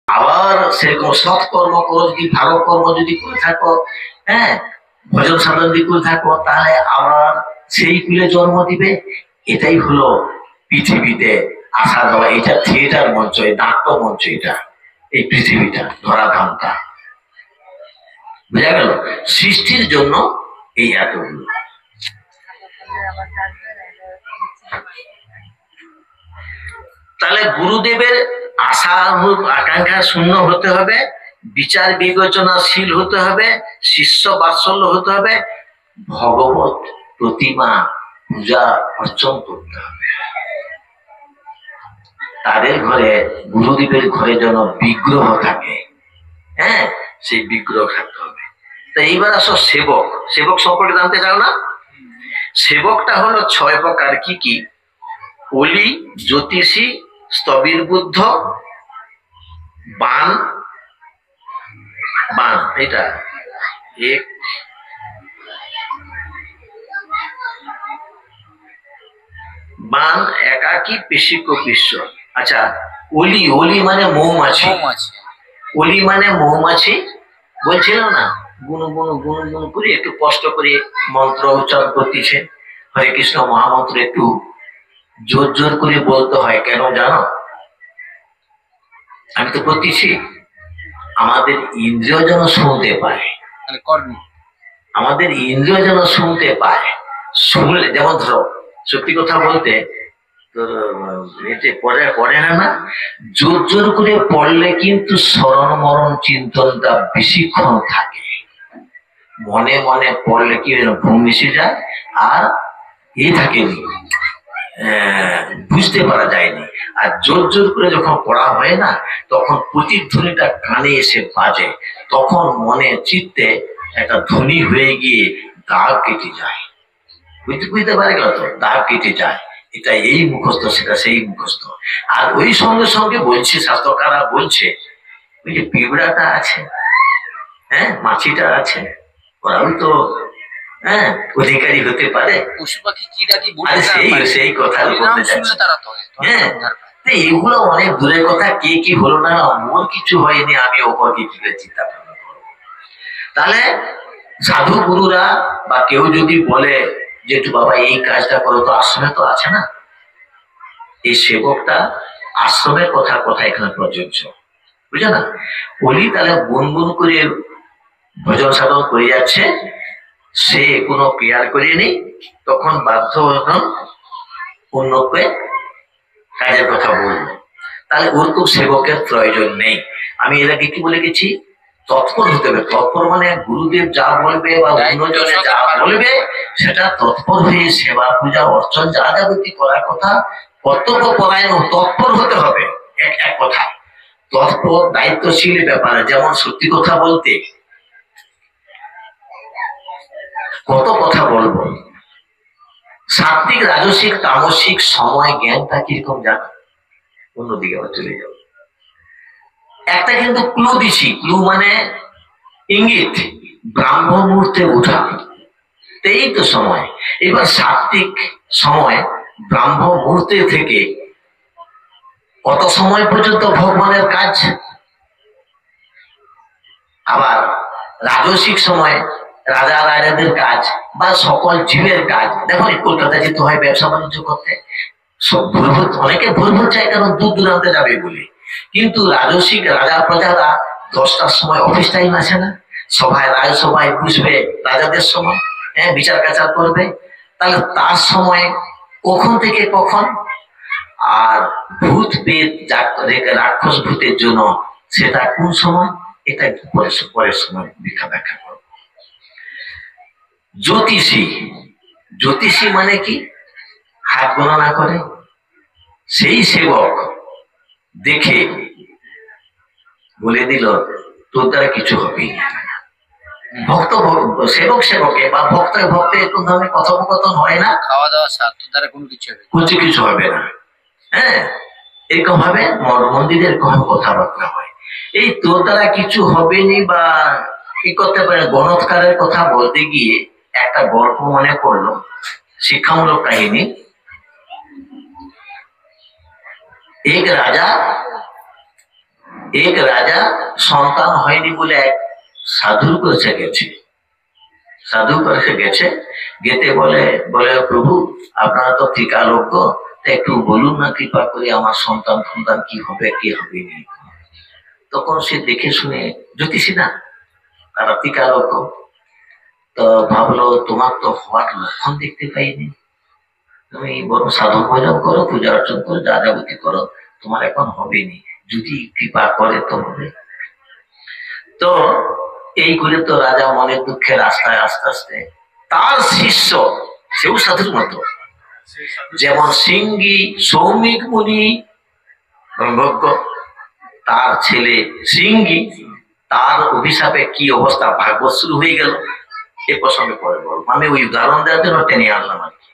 আবার সেরকম সৎ কর্ম করো, যদি ভালো কর্ম যদি করে থাকো, হ্যাঁ, ভজন সাধন যদি করে থাকো, তাহলে আবার সেই কুলে জন্ম দিবে। এটাই হলো পৃথিবীতে আসা যাওয়া। এটা থিয়েটার মঞ্চ, এই নাট্য মঞ্চ, এটা এই পৃথিবীটা, ধরাধামটা। বোঝা গেল? সৃষ্টির জন্য এই এতগুলো। তাহলে গুরুদেবের আশা আকাঙ্ক্ষা শূন্য হতে হবে, বিচার বিবেচনাশীল হতে হবে, শিষ্য বাৎসল্য হতে হবে, ভগবত প্রতিমা পূজা অর্চন করতে হবে। তাদের ঘরে, গুরুদেবের ঘরে যেন বিগ্রহ থাকে, হ্যাঁ, সেই বিগ্রহ থাকতে হবে। তো এইবার আসো সেবক। সেবক সম্পর্কে জানতে চাও না? সেবকটা হলো 6 প্রকার। কি কি? অলি, জ্যোতিষী, স্থবির বুদ্ধ, বান, বান এটা এক, বান, একাকী, পেশিক, বিশ্ব। আচ্ছা, অলি, অলি মানে মৌমাছি। অলি মানে মৌমাছি। বলছিল না, গুনু গুনু গুনু গুনু করে একটু কষ্ট করে মন্ত্র উচ্চারণ করতেছে। হরে কৃষ্ণ মহামন্ত্র একটু জোর জোর করে বলতে হয়। কেন জানো? আমি তো করতেছি, আমাদের ইন্দ্রিয় যেন শুনতে পায়। আমাদের ইন্দ্রিয় যেন শুনতে পায়। শুনলে, যেমন ধরো সত্যি কথা বলতে, পড়ে না, জোর জোর করে পড়লে কিন্তু স্মরণ মরণ চিন্তনটা বেশিক্ষণ থাকে। মনে মনে পড়লে কি ঘুম মিশে যায়, আর থাকেনি, বুঝতে পারা যায়নি। আর জোর জোর করে যখন পড়া হয় না, তখন প্রতিধ্বনিটা কানে এসে বাজে, তখন মনে চিত্তে একটা ধ্বনি হয়ে গিয়ে দাগ কেটে যায়। বুঝতে পারে গেল তো? দাগ কেটে যায়। এটা এই মুখস্থ, সেটা সেই মুখস্থ। আর ওই সঙ্গে সঙ্গে বলছে, শাস্ত্রকাররা বলছে, ওই যে পিঁপড়াটা আছে, হ্যাঁ, মাছিটা আছে, ওরাও তো হ্যাঁ অধিকারী হতে পারে। সেই কথা হ্যাঁ, এগুলো অনেক দূরের কথা। কে কি হলো না, মোর কিছু হয়নি, আমি ওপর কিছু চিন্তা ভাবনা করবো। তাহলে সাধু গুরুরা বা কেউ যদি বলে যে একটু বাবা এই কাজটা করো, তো আশ্রমে তো আছে না, এই সেবকটা আশ্রমের কথা এখানে প্রযোজ্য। বুঝে না? বলি তাহলে গুনগুন করে ভজন সাধন করে যাচ্ছে, সে কোনো কেয়ার করেনি, তখন বাধ্য হন অন্যকে কাজের কথা বলবো। তাহলে ওরকম সেবকের প্রয়োজন নেই। আমি এর আগে কি বলে গেছি? তৎপর হতে হবে। তৎপর মানে গুরুদেব যা বলবে বা অন্যজনে যা বলবে সেটা তৎপর হয়ে সেবা পূজা অর্চন যা যাবতীয় করার কথা, কর্তব্য পরায়ণ তৎপর হতে হবে। এক কথা তৎপর দায়িত্বশীল ব্যাপারে। যেমন সত্যি কথা বলতে কত কথা বলবো, সাত্বিক, রাজসিক, তামসিক সময় জ্ঞানটা কিরকম জানো? অন্যদিকে আবার চলে যাও। একটা কিন্তু ক্লু দিছি, ক্লু মানে ইঙ্গিত, ব্রাহ্ম মুহূর্তে উঠা, এই তো সময়। এবার সাত্বিক সময় ব্রাহ্ম মুহূর্তে থেকে কত সময় পর্যন্ত ভগবানের কাজ। আবার রাজসিক সময় রাজা রাজাদের কাজ বা সকল জীবের কাজ। দেখো কলকাতা যেতে হয় ব্যবসা বাণিজ্য করতে, অনেকে ভোর চায়, কারণ দূর দূরান্তে যাবে বলে। কিন্তু রাজসিক রাজা প্রজারা 10টার সময় অফিস টাইম আছে না, সভায় রাজসভায় বুঝবে রাজাদের সময়, হ্যাঁ, বিচার কাচার করবে। তাহলে তার সময় কখন থেকে কখন। আর ভূত পেট রাক্ষস ভূতের জন্য সেটা কোন সময়, এটা পরের সময় ব্যাখ্যা করব। জ্যোতিষী, জ্যোতিষী মানে কি? হাত গণনা করে। সেই সেবক দেখে বলে দিল তোর দ্বারা কিছু হবে না। ভক্ত সেবকে বা ভক্তে কোন ধরনের কথোপকথন হয় না, খাওয়া দাওয়া তোর দ্বারা কিছু হবে না, হ্যাঁ, এরকম ভাবে মন্দিরে এরকম কথাবার্তা হয়। এই তোর দ্বারা কিছু হবে নি বা কি করতে পারে, গণৎকারের কথা বলতে গিয়ে একটা গল্প মনে পড়লো, শিক্ষামূলক কাহিনী। এক রাজা এক রাজা সন্তান হয়নি বলে এক সাধুর কাছে গেছে। সাধু কাছে গেছে, গেতে বলে বলে প্রভু আপনারা তো ত্রিকালজ্ঞ, একটু বলুন না কৃপা করে আমার সন্তান সন্তান কি হবে কি হবে না। তখন সে দেখে শুনে, জ্যোতিষী না তারা ত্রিকালজ্ঞ, তো ভাবলো তোমার তো হওয়ার লক্ষণ দেখতে পাইনি, তুমি বড় সাধন ভজন করো, পূজা অর্চন করো, যা যাবতীয় করো, তোমার এখন হবে নি, যদি কৃপা করে তো হবে। তো এই করে তো রাজা মনের দুঃখে রাস্তায় আস্তে আস্তে তার শিষ্য, সেও সাধুর মতো, যেমন সিঙ্গি সৌমিক মুনি ব্রহ্মজ্ঞ, তার ছেলে সিঙ্গি, তার অভিশাপে কি অবস্থা, ভাগবত শুরু হয়ে গেল। এ প্রসঙ্গে পরে বলবো, আমি ওই উদাহরণ দেওয়ার জন্য টেনে আনলাম আর কি।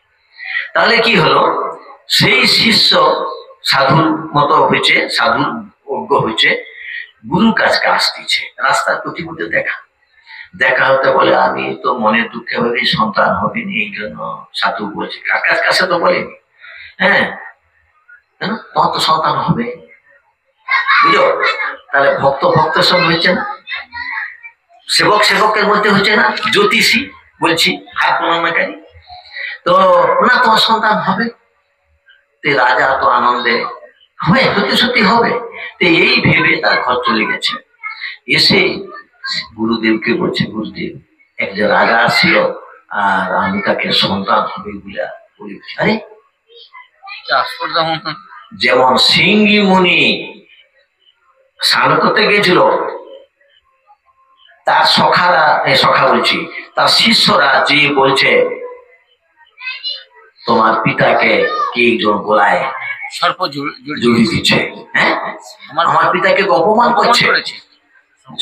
তাহলে কি হলো, সেই শিষ্য সাধুর মতো হয়েছে, সাধুর অজ্ঞ হয়েছে, গুরুর কাছকে আসতেছে, রাস্তার প্রতিমধ্যে দেখা হতে বলে আমি তো মনের দুঃখে ভাবে সন্তান হবেনি, এই জন্য সাধু বলছে, কাকার কাছে তো বলেনি, হ্যাঁ তোমার তো সন্তান হবে, বুঝো। তাহলে ভক্ত ভক্তের সঙ্গে হচ্ছে না, সেবক সেবকের মধ্যে হচ্ছে না, জ্যোতিষী বলছি হাত প্রমাণকারী, তো না তোমার সন্তান হবে। রাজা তো আনন্দে হবে, সত্যি সত্যি হবে, তো এই ভেবে তার ঘর চলে গেছে। এসে গুরুদেবকে বলছে, গুরুদেব একজন রাজা আসছিল আর আমি তাকে সন্তান হবে বলে বলেছি। আরে যেমন সিঙ্গি মুনি স্নান করতে গেছিল, তার সখা বলছি তার শিষ্যরা যে বলছে তোমার পিতাকে কি একজন গোলায় সর্প জড়িয়ে দিচ্ছে, হ্যাঁ আমার পিতাকে অপমান করছে,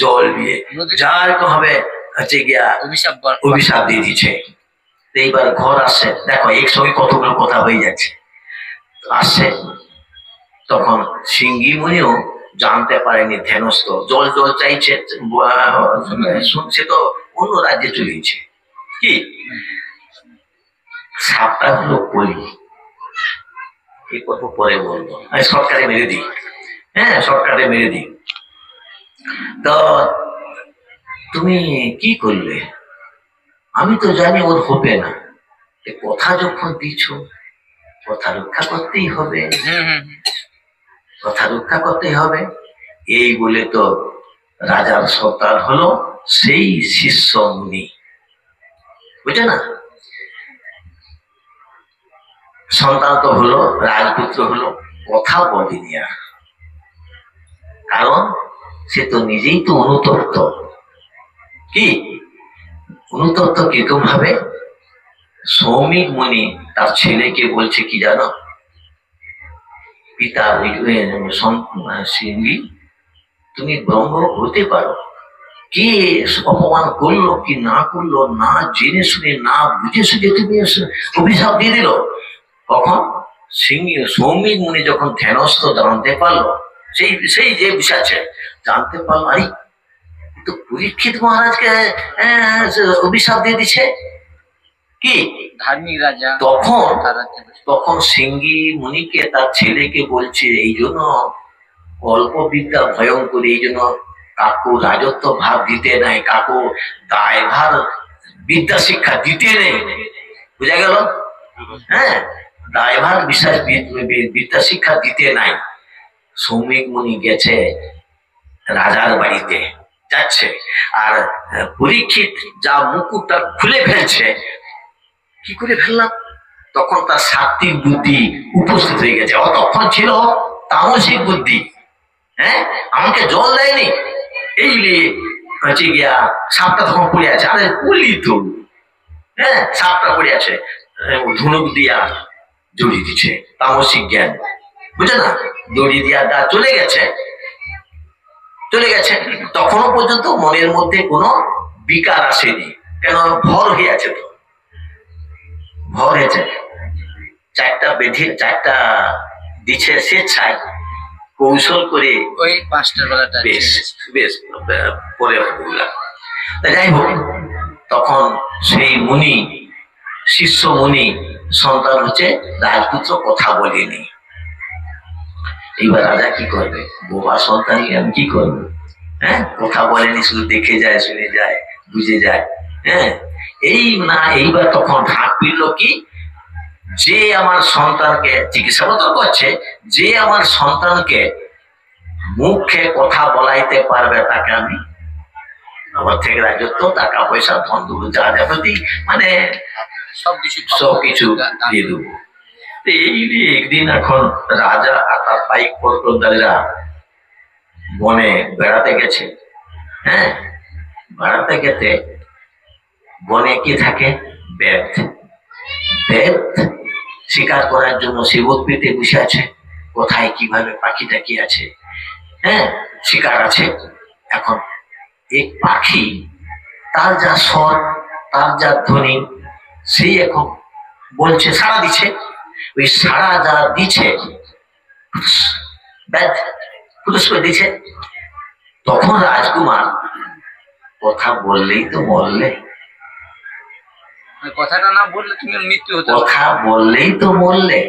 জল দিয়ে যার হবে হচ্ছে গিয়া অভিশাপ দিয়ে দিচ্ছে। এইবার ঘর আসছে, দেখো একসঙ্গে কতগুলো কথা হয়ে যাচ্ছে, আসছে তখন সিঙ্গি মুনিও জানতে পারেনি, ধ্যানস্থ জল জল চাইছে, শুনছে তো অন্য রাজ্যে চলেছে, কি সাপটা হলো কলি, এই কথা পরে বলবো, আমি শর্টকাটে মেরে দিই, হ্যাঁ শর্টকাটে মেরে দিই। তো তুমি কি করলে, আমি তো জানি ওর হবে না, কথা যখন দিচ্ছ কথা রক্ষা করতেই হবে, কথা রক্ষা করতেই হবে। এই বলে তো রাজার সন্তান হলো সেই শিষ্য মুনি, বুঝে না, সন্তান তো হলো, রাজপুত্র হলো, কথা বলেনি আর, কারণ সে তো নিজেই তো অনুতপ্ত। কি অনুতপ্ত কিরকম ভাবে, সৌমিক মুনি তার ছেলেকে বলছে কি জানো, পিতা সিঙ্গি তুমি ব্রহ্ম হতে পারো, কে অপমান করলো কি না করলো, না জেনে শুনে না বুঝে শুনে তুমি অভিশাপ দিয়ে দিল। তখন সৌমিক মুনি যখন ধ্যানস্থ জানতে পারলো, সেই যে বিষাছে জানতে পারলো, আরে তো পরীক্ষিত মহারাজকে অভিশাপ দিয়ে দিচ্ছে, কি ধার্মিক রাজা। তখন সিঙ্গি মুনিকে তার ছেলেকে বলছে, এই জন্য অল্প বিদ্যা ভয়ঙ্কর, এই জন্য কাকু রাজত্ব ভাব দিতে নাই, কাকু দায়ভার বিদ্যা শিক্ষা দিতে নেই, বুঝা গেল, হ্যাঁ দায়ভার বিশ্বাস বিদ্যা শিক্ষা দিতে নাই। সৌমিক মুনি গেছে রাজার বাড়িতে যাচ্ছে, আর পরীক্ষিত যা মুকুটটা খুলে ফেলছে, কি করে ফেললাম, তখন তার সাত্বিক বুদ্ধি উপস্থিত হয়ে গেছে, তখন ছিল তামসিক বুদ্ধি, হ্যাঁ আমাকে জল দেয়নি, এই হচ্ছে গিয়া সাপটা তখন পড়ে আছে, আরে বলি তো, হ্যাঁ সাপটা পড়ে আছে, ধনুক দিয়া জড়িয়ে দিচ্ছে, তামসিক জ্ঞান, বুঝে না, জড়িয়ে দিয়া দা চলে গেছে, তখনও পর্যন্ত মনের মধ্যে কোনো বিকার আসেনি, কেন ভর হয়ে আছে, তো ভর হয়েছে, চারটা বেঁধে চারটা দিচ্ছে স্বেচ্ছায়, কৌশল করে ওই 5টার বেলাটা বেশ বেশ পরে যাই হোক, তখন সেই মুনি শিষ্য মুনি সন্তান হচ্ছে রাজপুত্র কথা বলেনি, এইবার রাজা কি করবে? বোবা সন্তান আমি কি করবো? হ্যাঁ, কথা বলেনি, শুধু দেখে যায়, শুনে যায়, বুঝে যায়। হ্যাঁ, এই না, এইবার তখন ঢাক পিড়ল কি, যে আমার সন্তানকে চিকিৎসা তো করছে, যে আমার সন্তানকে মুখে কথা বলাইতে পারবে তাকে আমি আমার থেকে রাজত্ব, টাকা পয়সা, ধন দৌলত যা যাবতীয় মানে সবকিছু দিয়ে দেবো। এই একদিন এখন রাজা আর তার পাইক পট্টদারীরা বনে বেড়াতে গেছে। হ্যাঁ, বেড়াতে গেতে বনে কি থাকে? বেদ। বেদ শিকার করার জন্য সে উদ্ভিদে বসে আছে, কোথায় কিভাবে পাখিটা কি আছে, হ্যাঁ শিকার আছে। এখন এক পাখি, তার যা স্বর, তার যা ধ্বনি, সেই এখন বলছে, সাড়া দিচ্ছে। ওই সাড়া যা দিচ্ছে, ব্যাধ পুরুষ করে দিচ্ছে। তখন রাজকুমার কথা বললেই তো মরলে, কথাটা না বললে তুমি মৃত্যু হতো, কথা বললেই তো মরলে।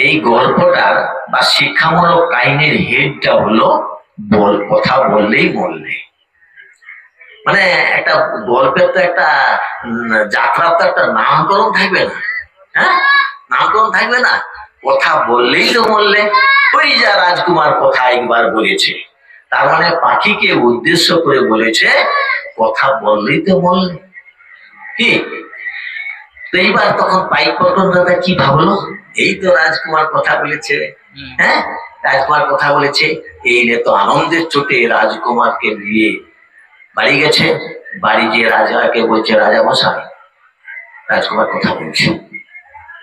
এই গল্পটার বা শিক্ষামূলক কাহিনীর হেডটা হলো কথা বললেই মরলে। মানে একটা গল্পের তো একটা যাত্রার তো একটা নামকরণ থাকবে না? হ্যাঁ, নামকরণ থাকবে না? কথা বললেই তো মরলে। ওই যা রাজকুমার কথা একবার বলেছে, তার মানে পাখিকে উদ্দেশ্য করে বলেছে কথা বললেই তো মরলে। কি তো এইবার তখন পাইক পট্টদাররা কি ভাবলো, এই তো রাজকুমার কথা বলেছে, হ্যাঁ রাজকুমার কথা বলেছে, এই নিয়ে তো আনন্দের চোটে রাজকুমারকে নিয়ে বাড়ি গেছে। বাড়ি গিয়ে রাজাকে বলছে, রাজা মশাই রাজকুমার কথা বলছে।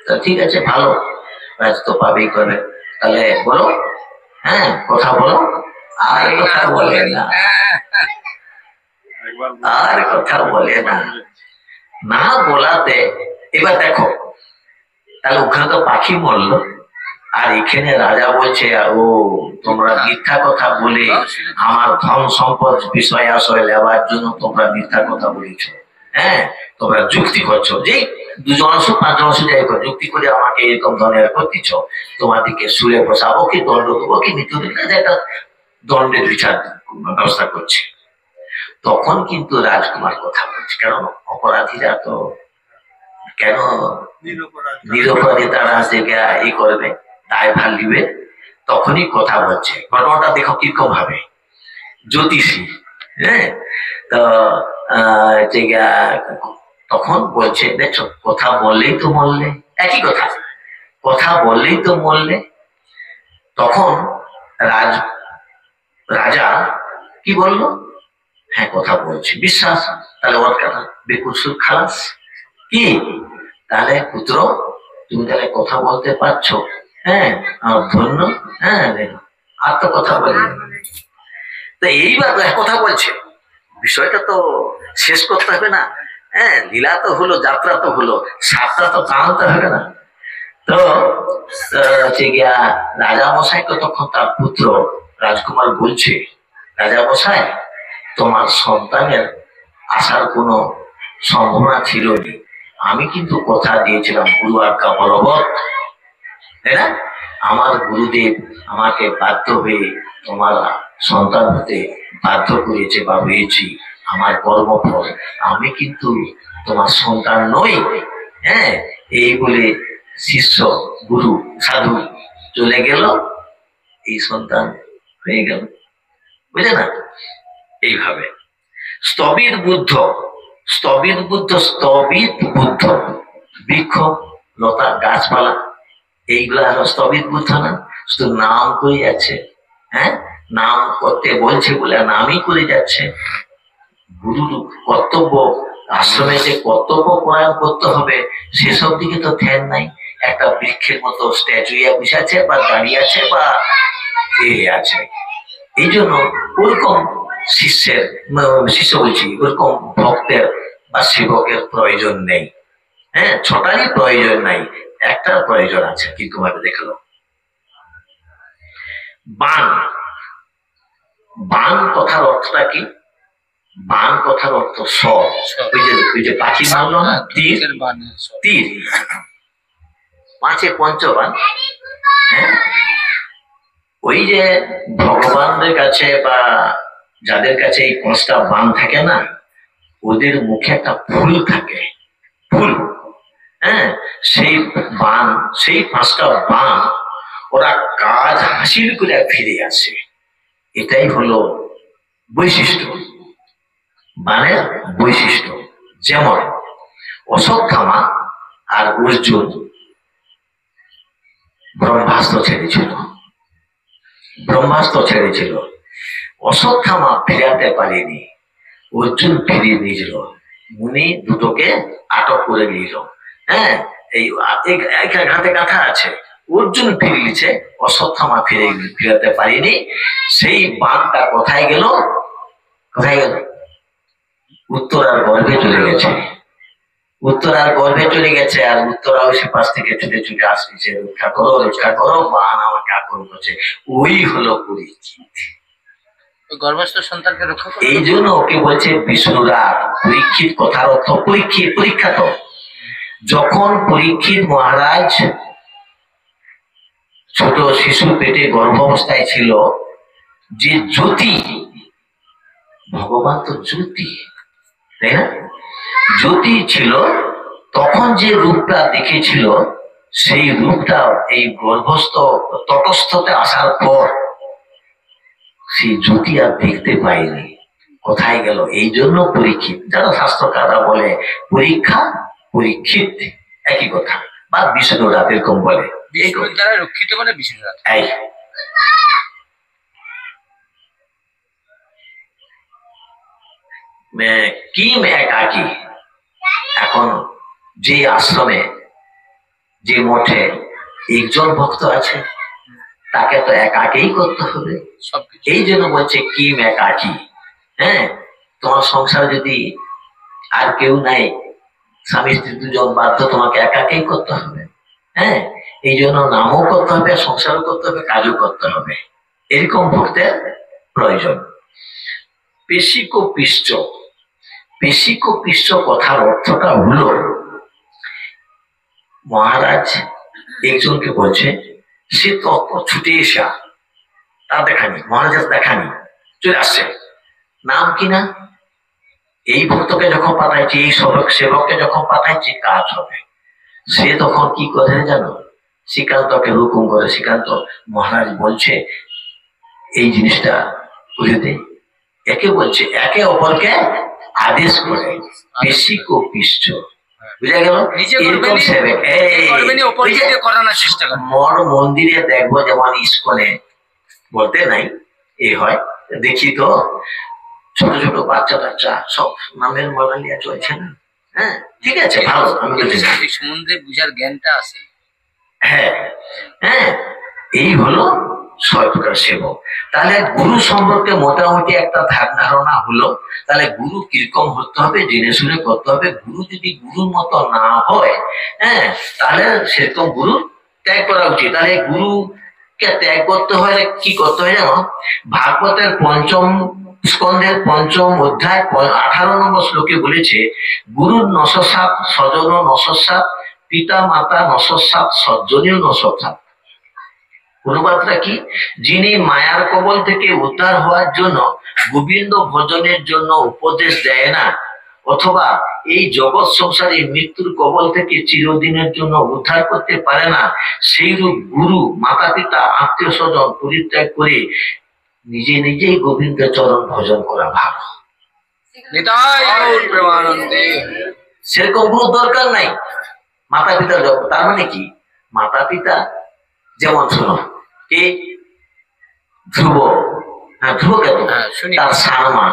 তা ঠিক আছে, ভালো, রাজ তো পাবেই করবে, তাহলে বলো, হ্যাঁ কথা বলো। আর কথা বলে না, আর কথা বলে না। না বলাতে এবার দেখো, তাহলে ওখানে তো পাখি মরলো, আর এখানে রাজা বলছে ও তোমরা মিথ্যা কথা বলে আমার ধন সম্পদ বিষয় আশয় নেওয়ার জন্য তোমরা মিথ্যা কথা বলেছ। হ্যাঁ, তোমরা যুক্তি করছো, যে 2 জন আসুক 5 জন আসুক, যাই যুক্তি করে আমাকে এরকম ধরনের করতেছ, তোমাদেরকে শুলে বসাবো কি দণ্ড দেবো কি মৃত্যু দেবো, একটা দণ্ডের বিচার ব্যবস্থা করছে। তখন কিন্তু রাজকুমার কথা বলছে, কারণ অপরাধীরা তো কেন নিরপরাধী, তারা ই করবে, দায়ভার নিবে। তখনই কথা বলছে। ঘটনাটা দেখো কিরকম ভাবে, জ্যোতিষী, হ্যাঁ তো তখন বলছে, দেখছো কথা বললেই তো মরলে, একই কথা, কথা বললেই তো মরলে। তখন রাজা কি বললো, হ্যাঁ কথা বলছি, বিশ্বাস, তাহলে ওর কথা বেকুসুর খালাস। কি তাহলে পুত্র, তুমি তাহলে কথা বলতে পারছো, হ্যাঁ ধন্য, হ্যাঁ আর তো কথা বলি। তো এইবার কথা বলছে, বিষয়টা তো শেষ করতে হবে না? হ্যাঁ, লীলা তো হলো, যাত্রা তো হলো, সাপটা তো টানতে হবে না? তো হচ্ছে গিয়া রাজা মশাইকে তখন তার পুত্র রাজকুমার বলছে, রাজা মশাই তোমার সন্তানের আসার কোনো সম্ভাবনা ছিল না, আমি কিন্তু কথা দিয়েছিলাম গুরু আজ্ঞা বলবৎ, তাই না? আমার গুরুদেব আমাকে বাধ্য হয়ে তোমার সন্তান হতে বাধ্য করেছে বা হয়েছি, আমার কর্মফল, আমি কিন্তু তোমার সন্তান নই। হ্যাঁ, এই বলে শিষ্য গুরু সাধু চলে গেল, এই সন্তান হয়ে গেল, বুঝলে না? এইভাবে স্থবির বুদ্ধ, স্থবির বুদ্ধ, স্থবির বুদ্ধ, বৃক্ষ লতা গাছপালা এইগুলা স্থবির বুদ্ধ না, শুধু নাম করে যাচ্ছে। হ্যাঁ, নাম করতে বলছে বলে নামই করে যাচ্ছে। গুরুর কর্তব্য, আশ্রমে যে কর্তব্য প্রয়োগ করতে হবে সেসব দিকে তো ধ্যান নাই। একটা বৃক্ষের মতো স্ট্যাচু বসে আছে বা দাঁড়িয়ে আছে বা আছে। এই জন্য ওরকম শিষ্যের, শিষ্য বলছি, ওরকম ভক্তের বা সেবকের প্রয়োজন নেই। হ্যাঁ, 6টারই প্রয়োজন নাই, একটার প্রয়োজন আছে। কি তোমাকে দেখলো বান, বান কথার অর্থটা কি? বান কথার অর্থ সব, ওই যে পাখি মারলো না তীর, তীর 5 পঞ্চবান। হ্যাঁ, ওই যে ভগবানদের কাছে বা যাদের কাছে এই 5টা বাণ থাকে না, ওদের মুখে একটা ফুল থাকে, ফুল। হ্যাঁ, সেই বাণ, সেই 5টা বাণ ওরা কাজ হাসিল করে ফিরে আসে। এটাই হলো বৈশিষ্ট্য, বাণের বৈশিষ্ট্য। যেমন অশ্বত্থামা আর অর্জুন ব্রহ্মাস্ত্র ছেড়েছিল। অশ্বত্থামা ফেরাতে পারেনি, অর্জুন ফিরিয়ে নিয়েছিল। মুনি দুটোকে আটক করে নিল। হ্যাঁ, এই ঘাতে কথা আছে, অর্জুন ফিরিয়েছে, অশ্বত্থামা ফিরাতে পারেনি। সেই বাণটা কোথায় গেল? উত্তরার গর্ভে চলে গেছে। আর উত্তরাও সে পাশ থেকে ছুটে ছুটে আসছে, রক্ষা করো, বাণ আমাকে আক্রমণ করছে। ওই হলো পরীক্ষিত। গর্ভস্থ সন্তানকে রক্ষা করে, এই জন্য ওকে বলছে বিষ্ণুরাগ। পরীক্ষিত কথার অর্থ পরীক্ষা। তো যখন পরীক্ষিত মহারাজ ছোট শিশু পেটে গর্ভাবস্থায় ছিল, যে জ্যোতি, ভগবান তো জ্যোতি, তাই না? জ্যোতি ছিল, তখন যে রূপটা দেখেছিল, সেই রূপটা এই গর্ভস্থ তটস্থতে আসার পর সেই জ্যোতি আর দেখতে পাইনি, কোথায় গেল? এই জন্য পরীক্ষিত। যারা শাস্ত্রকাররা বলে পরীক্ষিত একই কথা, বা বিষ্ণুরাগ এরকম বলে। বিষ্ণুর দ্বারা রক্ষিত মানে বিষ্ণুরাগ। কিম একাকী। এখন যে আশ্রমে, যে মঠে একজন ভক্ত আছে, তাকে তো একাকেই করতে হবে। এই জন্য বলছে কিম একাকী। হ্যাঁ, তোমার সংসার যদি আর কেউ নাই, স্বামী স্ত্রী দুজন, বাধ্য তোমাকে একাকেই করতে হবে। হ্যাঁ, এই জন্য নামও করতে হবে, সংসারও করতে হবে, কাজও করতে হবে। এরকম ভক্তের প্রয়োজন। পেশিক পিষ্ট কথার অর্থটা হলো, মহারাজ একজনকে বলছে, সে তত ছুটে এসা, তার দেখানি, মহারাজের দেখানি চলে আসছে, নাম কিনা, এই ভক্তকে যখন পাঠাইছি, এই সেবককে যখন পাঠাইছি, কাজ হবে। সে তখন কি করে জানো? শ্রীকান্তকে হুকুম করে, শ্রীকান্ত, মহারাজ বলছে এই জিনিসটা বুঝে দে। একে বলছে, একে অপরকে আদেশ করে, পেশিক ও পিষ্ট। বুঝা গেল? এরকম সেবক মঠ মন্দিরে দেখবো, যেমন ইস্কনে বলতে নাই, এই হয়, দেখি তো ছোট ছোট বাচ্চা টাচ্চা সব নামের মালালিয়া চলছে না। হ্যাঁ, ঠিক আছে, ভালো, আমি সম্বন্ধে বুঝার জ্ঞানটা আছে। হ্যাঁ হ্যাঁ, এই হলো 6 প্রকার সেবক। তাহলে গুরু সম্পর্কে মোটামুটি একটা ধারণা হলো। তাহলে গুরু কিরকম হতে হবে, জেনে শুনে করতে হবে। গুরু যদি গুরুর মতো না হয়, হ্যাঁ, তাহলে সেরকম গুরু ত্যাগ করা উচিত। তাহলে গুরুকে ত্যাগ করতে হয়, কি করতে হয় জানো? ভাগবতের 5ম স্কন্ধের 5ম অধ্যায় 18 নম্বর শ্লোকে বলেছে, গুরুর নশসাত স্বজন নশসাত, পিতা মাতা নশসাত, সজ্জনীয় নশসাত। অনুবাদটা কি? যিনি মায়ার কবল থেকে উদ্ধার হওয়ার জন্য গোবিন্দ ভজনের জন্য উপদেশ দেয় না, অথবা এই জগৎ সংসারে মৃত্যুর কবল থেকে চিরদিনের জন্য উদ্ধার করতে পারে না, সেই রূপ গুরু, মাতা পিতা, আত্মীয় স্বজন পরিত্যাগ করে নিজেই গোবিন্দ চরণ ভজন করা ভালো। সেরকম গুরু দরকার নাই। মাতা পিতার জন্য, তার মানে কি? মাতা পিতা যেমন, শোনো, কে? ধ্রুব। হ্যাঁ, ধ্রুব কেন? তার সারমা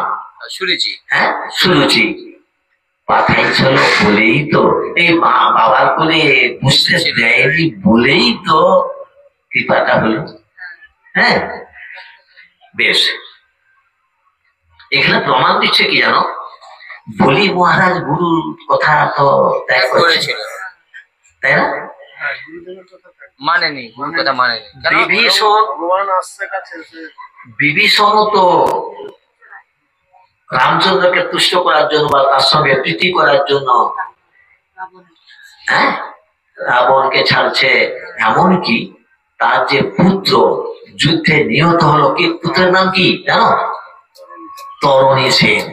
সুরুচি পাঠাইছিল বলেই তো, এই বাবার কোলে বুঝতে দেয়নি বলেই তো কৃপাটা হলো। হ্যাঁ, বেশ, এখানে প্রমাণ দিচ্ছে কি জানো? বলি মহারাজ গুরুর কথা তো ত্যাগ করেছিল, তাই না? মানেনি, গুরুর কথা মানেনি। বিভীষণ তো রামচন্দ্রকে তুষ্ট করার জন্য বা তার সঙ্গে প্রীতি করার জন্য রাবণকে ছাড়ছে। এমনকি তার যে পুত্র যুদ্ধে নিহত হলো। কি পুত্রের নাম কি জানো? তরণী সেন।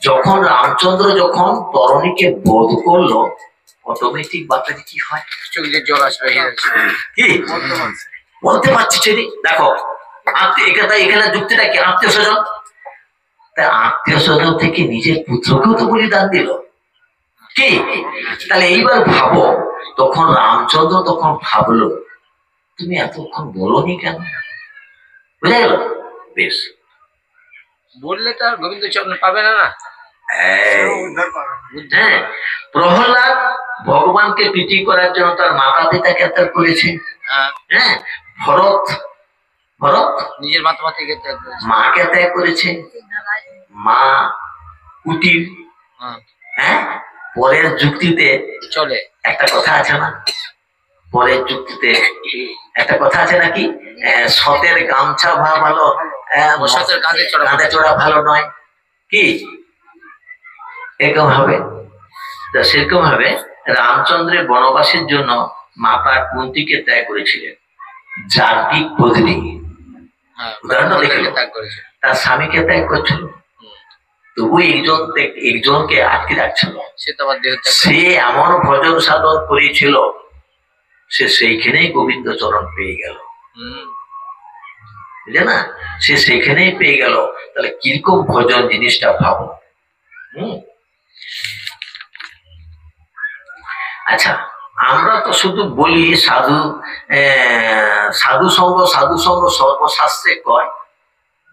যখন রামচন্দ্র যখন তরণীকে বধ করলো, অটোমেটিক বাচ্চাটি কি হয়? চোখ দিয়ে জল আসবে। কি বলতে পারছি ছেলে? দেখো এখানে যুক্তিটা কি? আত্মীয় স্বজন। তাই আত্মীয় স্বজন থেকে নিজের পুত্রকেও তো বলিদান দিল। কি তাহলে এইবার ভাবো, তখন রামচন্দ্র তখন ভাবলো, তুমি এতক্ষণ বলোনি কেন? বুঝা গেল? বেশ, বললে তো আর গোবিন্দ চরণ পাবে না। না হ্যাঁ, প্রহ্লাদ ভগবানকে প্রীতি করার জন্য তার মাতা পিতাকে ত্যাগ করেছে। হ্যাঁ, ভরত ভরত নিজের মাতা থেকে ত্যাগ করেছে, মাকে ত্যাগ করেছে। মা কুটির। হ্যাঁ, পরের যুক্তিতে চলে একটা কথা আছে না? পরের যুক্তিতে একটা কথা আছে নাকি? সতের গামছা ভালো, সতের কাঁধে চড়া ভালো নয়। কি এরকম হবে? তো সেরকম ভাবে রামচন্দ্রের বনবাসের জন্য মাতা কুন্তিকে ত্যাগ করেছিলেন। জার্গিক পত্নী উদাহরণ দেখে তার স্বামীকে ত্যাগ করছিল, তবু একজনকে আটকে রাখছিল। সে এমন ভজন সাধন করেছিল, সে সেইখানেই গোবিন্দ চরণ পেয়ে গেল। বুঝলে না? সে সেইখানেই পেয়ে গেল। তাহলে কিরকম ভজন জিনিসটা ভাবো। আচ্ছা, আমরা তো শুধু বলি সাধু সাধু সঙ্গ সর্বশাস্ত্রে কয়।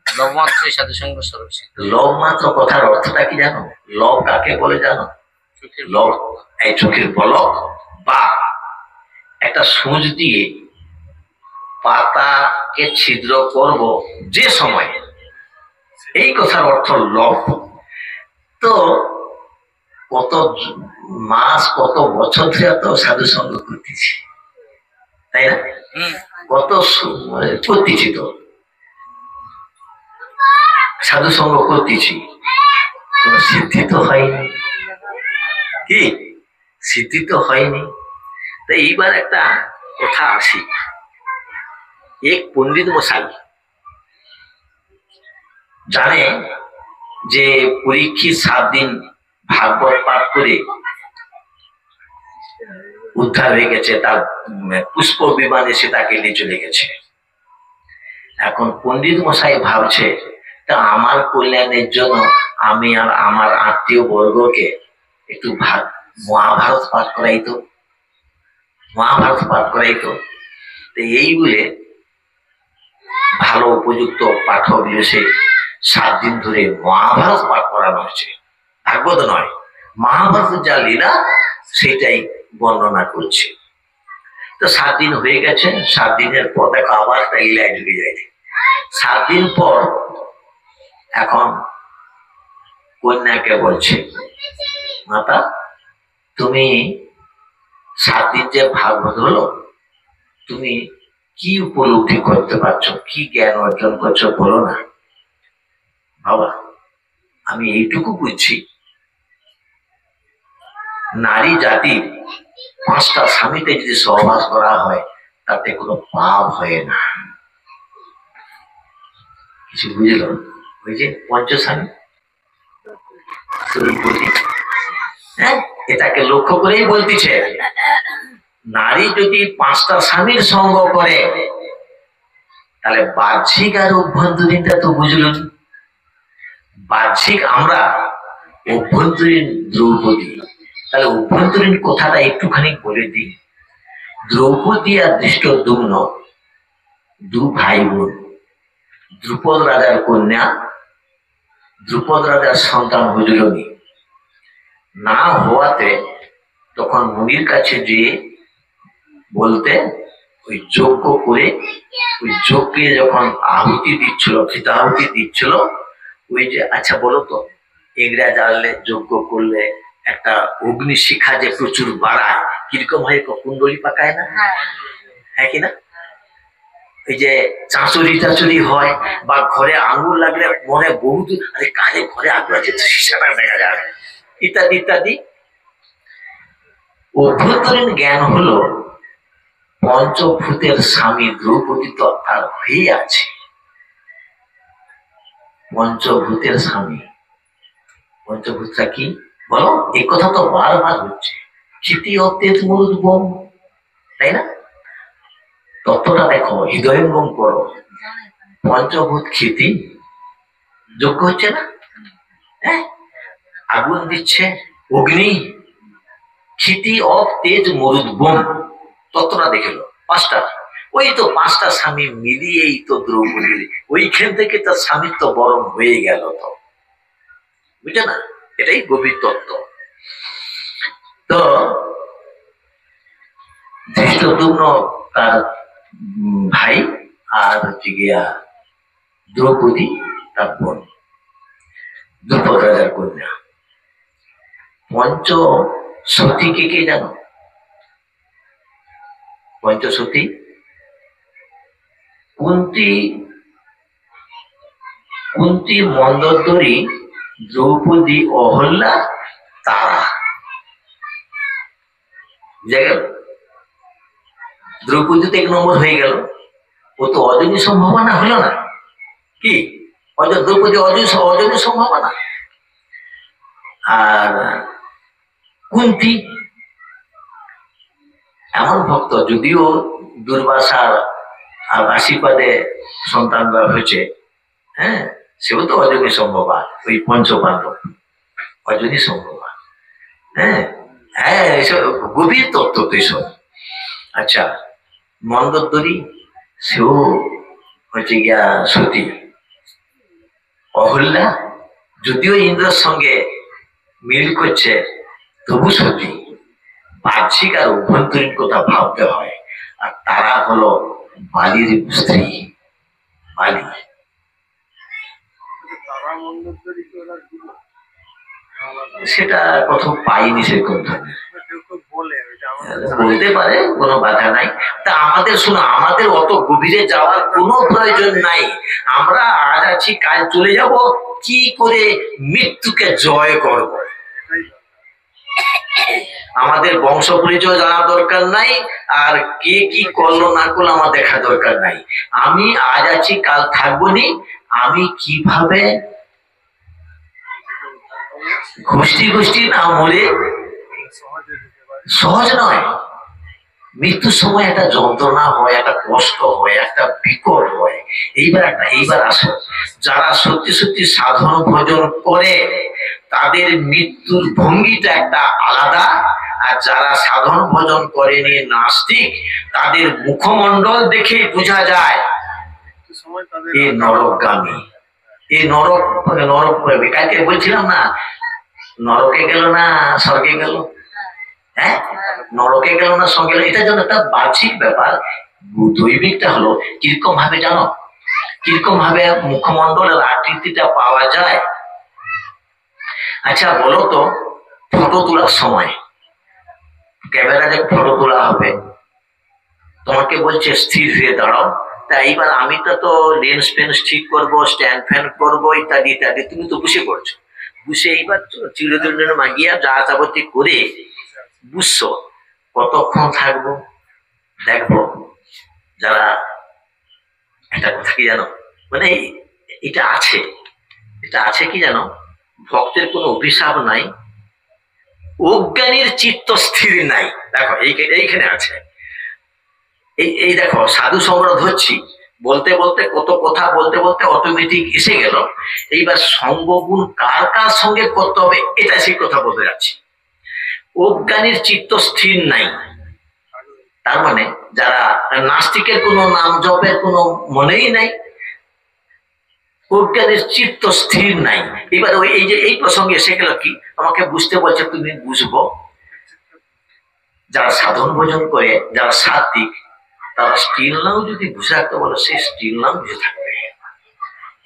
লব মাত্র সাধু সঙ্গ সর্বসিদ্ধ। লব মাত্র কথার অর্থটা কি জানো? লব কাকে বলে জানো? লব এই চোখের পলক, বা একটা সূচ দিয়ে পাতাকে ছিদ্র করব যে সময়, এই কথার অর্থ লব। তো কত মাস কত বছর ধরে তো সাধু সঙ্গ করতেছি, তাই না? কত করতেছি, তো সাধু সঙ্গ করতেছি, কোন সিদ্ধি তো হয়নি। কি সিদ্ধি তো হয়নি। তো এইবার একটা কথা আসি। এক পণ্ডিত মশাই জানে যে পরীক্ষিত 7 দিন ভাগবত পাঠ করে উদ্ধার হয়ে গেছে, তার পুষ্প বিমান এসে তাকে নিয়ে চলে গেছে। এখন পণ্ডিত মশাই ভাবছে, তা আমার কল্যাণের জন্য আমি আর আমার আত্মীয় বর্গকে একটু মহাভারত পাঠ করাইতো, মহাভারত পাঠ করাইতো। এই বলে ভালো উপযুক্ত পাঠক এসে 7 দিন ধরে মহাভারত পাঠ করানো হয়েছে। ভাগবত নয়, মহাভারতের যা লীলা সেটাই বর্ণনা করছে। তো 7 দিন হয়ে গেছে। 7 দিনের পর দেখো আবার একটা লীলায় ঢুকে যায়ছে। 7 দিন পর এখন কন্যাকে বলছে, মাতা তুমি 7 দিন যে ভাগবত হলো, তুমি কি উপলব্ধি করতে পারছো, কি জ্ঞান অর্জন করছো বলো না। বাবা, আমি এইটুকু বুঝছি, নারী জাতি 5টা স্বামীতে যদি সহবাস করা হয় তাতে কোনো পাপ হয় না। কিছু বুঝলো? ওই যে পঞ্চস্বামী, হ্যাঁ, এটাকে লক্ষ্য করেই বলতেছে, নারী যদি 5টা স্বামীর সঙ্গ করে তাহলে বাহ্যিক আর অভ্যন্তরীণটা তো বুঝলেন। বাহ্যিক আমরা, অভ্যন্তরীণ দ্রৌপদী। তাহলে অভ্যন্তরীণ কথাটা একটুখানি বলে দিই। দ্রৌপদী আর ধৃষ্টদ্যুম্ন 2 ভাই বোন। দ্রুপদ রাজার কন্যা, দ্রুপদ রাজার সন্তান বুঝলনি না হওয়াতে তখন মুনির কাছে গিয়ে বলতে, ওই যজ্ঞ করে, ওই যজ্ঞে যখন আহুতি দিচ্ছিল, চিতাহুতি দিচ্ছিল, ওই যে আচ্ছা বলো তো, এগড়া জ্বাললে যজ্ঞ করলে একটা অগ্নিশিখা যে প্রচুর বাড়ায়, কিরকম হয়? কুণ্ডলি পাকায় না? হ্যাঁ কিনা? এই যে চাঁচুরি হয়, বা ঘরে আঙুল লাগলে মনে বহুত, আরে কারে ঘরে আঙুল আছে, শিশাটা দেখা যায়, ইত্যাদি ইত্যাদি। অভ্যন্তরীণ জ্ঞান হলো পঞ্চভূতের স্বামী দ্রৌপদী তো তার হয়ে আছে। পঞ্চভূতের স্বামী, পঞ্চভূতটা কি বলো? এই কথা তো বারবার হচ্ছে, ক্ষিতি অত্যেত মরুদ্গম, তাই না? তত্ত্বটা দেখো, হৃদয়ঙ্গম করো। পঞ্চভূত ক্ষিতি যোগ্য হচ্ছে না? হ্যাঁ, আগুন দিচ্ছে, অগ্নি, ক্ষিতি অপ তেজ মরুদ্গম, তত্ত্বটা দেখলো পাঁচটা। ওই তো পাঁচটা স্বামী মিলিয়েই তো দ্রৌপদীর, ওইখান থেকে তার স্বামীত্ব বরণ হয়ে গেল। তো বুঝছে না? এটাই গভীর তত্ত্ব। তো ধৃষ্টদ্যুম্ন তার ভাই, আর হচ্ছে গিয়া দ্রৌপদী তার বোন, দ্রুপদ রাজার কন্যা। পঞ্চ সতীকে কে জানো? পঞ্চসতী কুন্তী, কুন্তী, মন্দোদরী, দ্রৌপদী, অহল্যা, তারা। বুঝা গেল? দ্রৌপদী তো এক নম্বর হয়ে গেল, ও তো অজনী সম্ভাবনা হলো না কি? দ্রৌপদী অজনী সম্ভাবনা। আর কুন্তী এমন ভক্ত, যদিও দুর্বাসার আশীর্বাদে সন্তান হয়েছে, হ্যাঁ, সেও তো অজনী সম্ভবা, ওই পঞ্চপাণ্ডব অজনী সম্ভবা। হ্যাঁ হ্যাঁ, এসব গভীর তত্ত্ব তো এসব। আচ্ছা, মন্দোদরী সেও হচ্ছে গিয়া সতী। অহল্যা যদিও ইন্দ্রের সঙ্গে মিল করছে, তবু সতী। বাহ্যিক আর অভ্যন্তরীণ কথা ভাবতে হয়। আর তারা হলো বালির স্ত্রী, বালি। সেটা কোথাও পাইনি সেরকম ধরনের, বলতে পারে, কোনো বাধা নাই। তা আমাদের শোনো, আমাদের অত গভীরে যাওয়ার কোনো প্রয়োজন নাই। আমরা আজ আছি, কাল চলে যাব, কি করে মৃত্যুকে জয় করব। আমাদের বংশ পরিচয় জানা দরকার নাই, আর কে কি করলো না করলো আমার দেখা দরকার নাই। আমি আজ আছি, কাল থাকবো নি। আমি কিভাবে গোষ্ঠী গোষ্ঠী না মরে, সহজ নয়। মৃত্যুর সময় একটা যন্ত্রণা হয়, একটা কষ্ট হয়, একটা বিকট হয়। এইবার আসো, যারা সত্যি সত্যি সাধন ভজন করে তাদের মৃত্যুর ভঙ্গিটা একটা আলাদা। আর যারা সাধন ভজন করেনি, নাস্তিক, তাদের মুখমণ্ডল দেখে বোঝা যায় এ নরকগামী, এ নরক নরক। কালকে বলছিলাম না, নরকে গেল না স্বর্গে গেল? হ্যাঁ, নরকে গেল না সঙ্গে, এটার জন্য একটা বাহ্যিক ব্যাপার। দৈবিকটা হলো কিরকম ভাবে জানো? কিরকম ভাবে মুখমণ্ডলের আকৃতিটা পাওয়া যায়? আচ্ছা বলো তো, ফটো তোলার সময় ক্যামেরা যে ফটো তোলা হবে, তোমাকে বলছে স্থির হয়ে দাঁড়াও। তা এইবার আমি তো লেন্স ফেন্স ঠিক করবো, স্ট্যান্ড ফ্যান করবো, ইত্যাদি ইত্যাদি। তুমি তো বসে করছো, বসে এইবার চিরদণ্ডের মাগিয়া যা যাবতি করে বুঝছো। কতক্ষণ থাকবো দেখবো। যারা একটা কথা কি জানো, মানে এটা আছে, এটা আছে কি জানো, ভক্তের কোনো অভিশাপ নাই, অজ্ঞানীর চিত্ত স্থির নাই। দেখো এইখানে আছে, এই দেখো, সাধু সংগ্রহ হচ্ছি, বলতে বলতে কত কথা বলতে বলতে অটোমেটিক এসে গেল। এইবার সঙ্গগুণ কার কার সঙ্গে করতে হবে, এটা সেই কথা বলতে যাচ্ছি। অজ্ঞানীর চিত্ত স্থির নাই, তার মানে যারা নাস্তিকের কোনো নাম জপের কোনো মনেই নাই, অজ্ঞানীর চিত্ত স্থির নাই। এবার এই যে এই প্রসঙ্গে এসে গেল কি, আমাকে বুঝতে বলছে, তুমি বুঝবো। যারা সাধন ভোজন করে, যারা সাত্বিক, তারা স্টিল নাও যদি বুঝে রাখতে বলো, সে স্টিল নাও বুঝে থাকবে।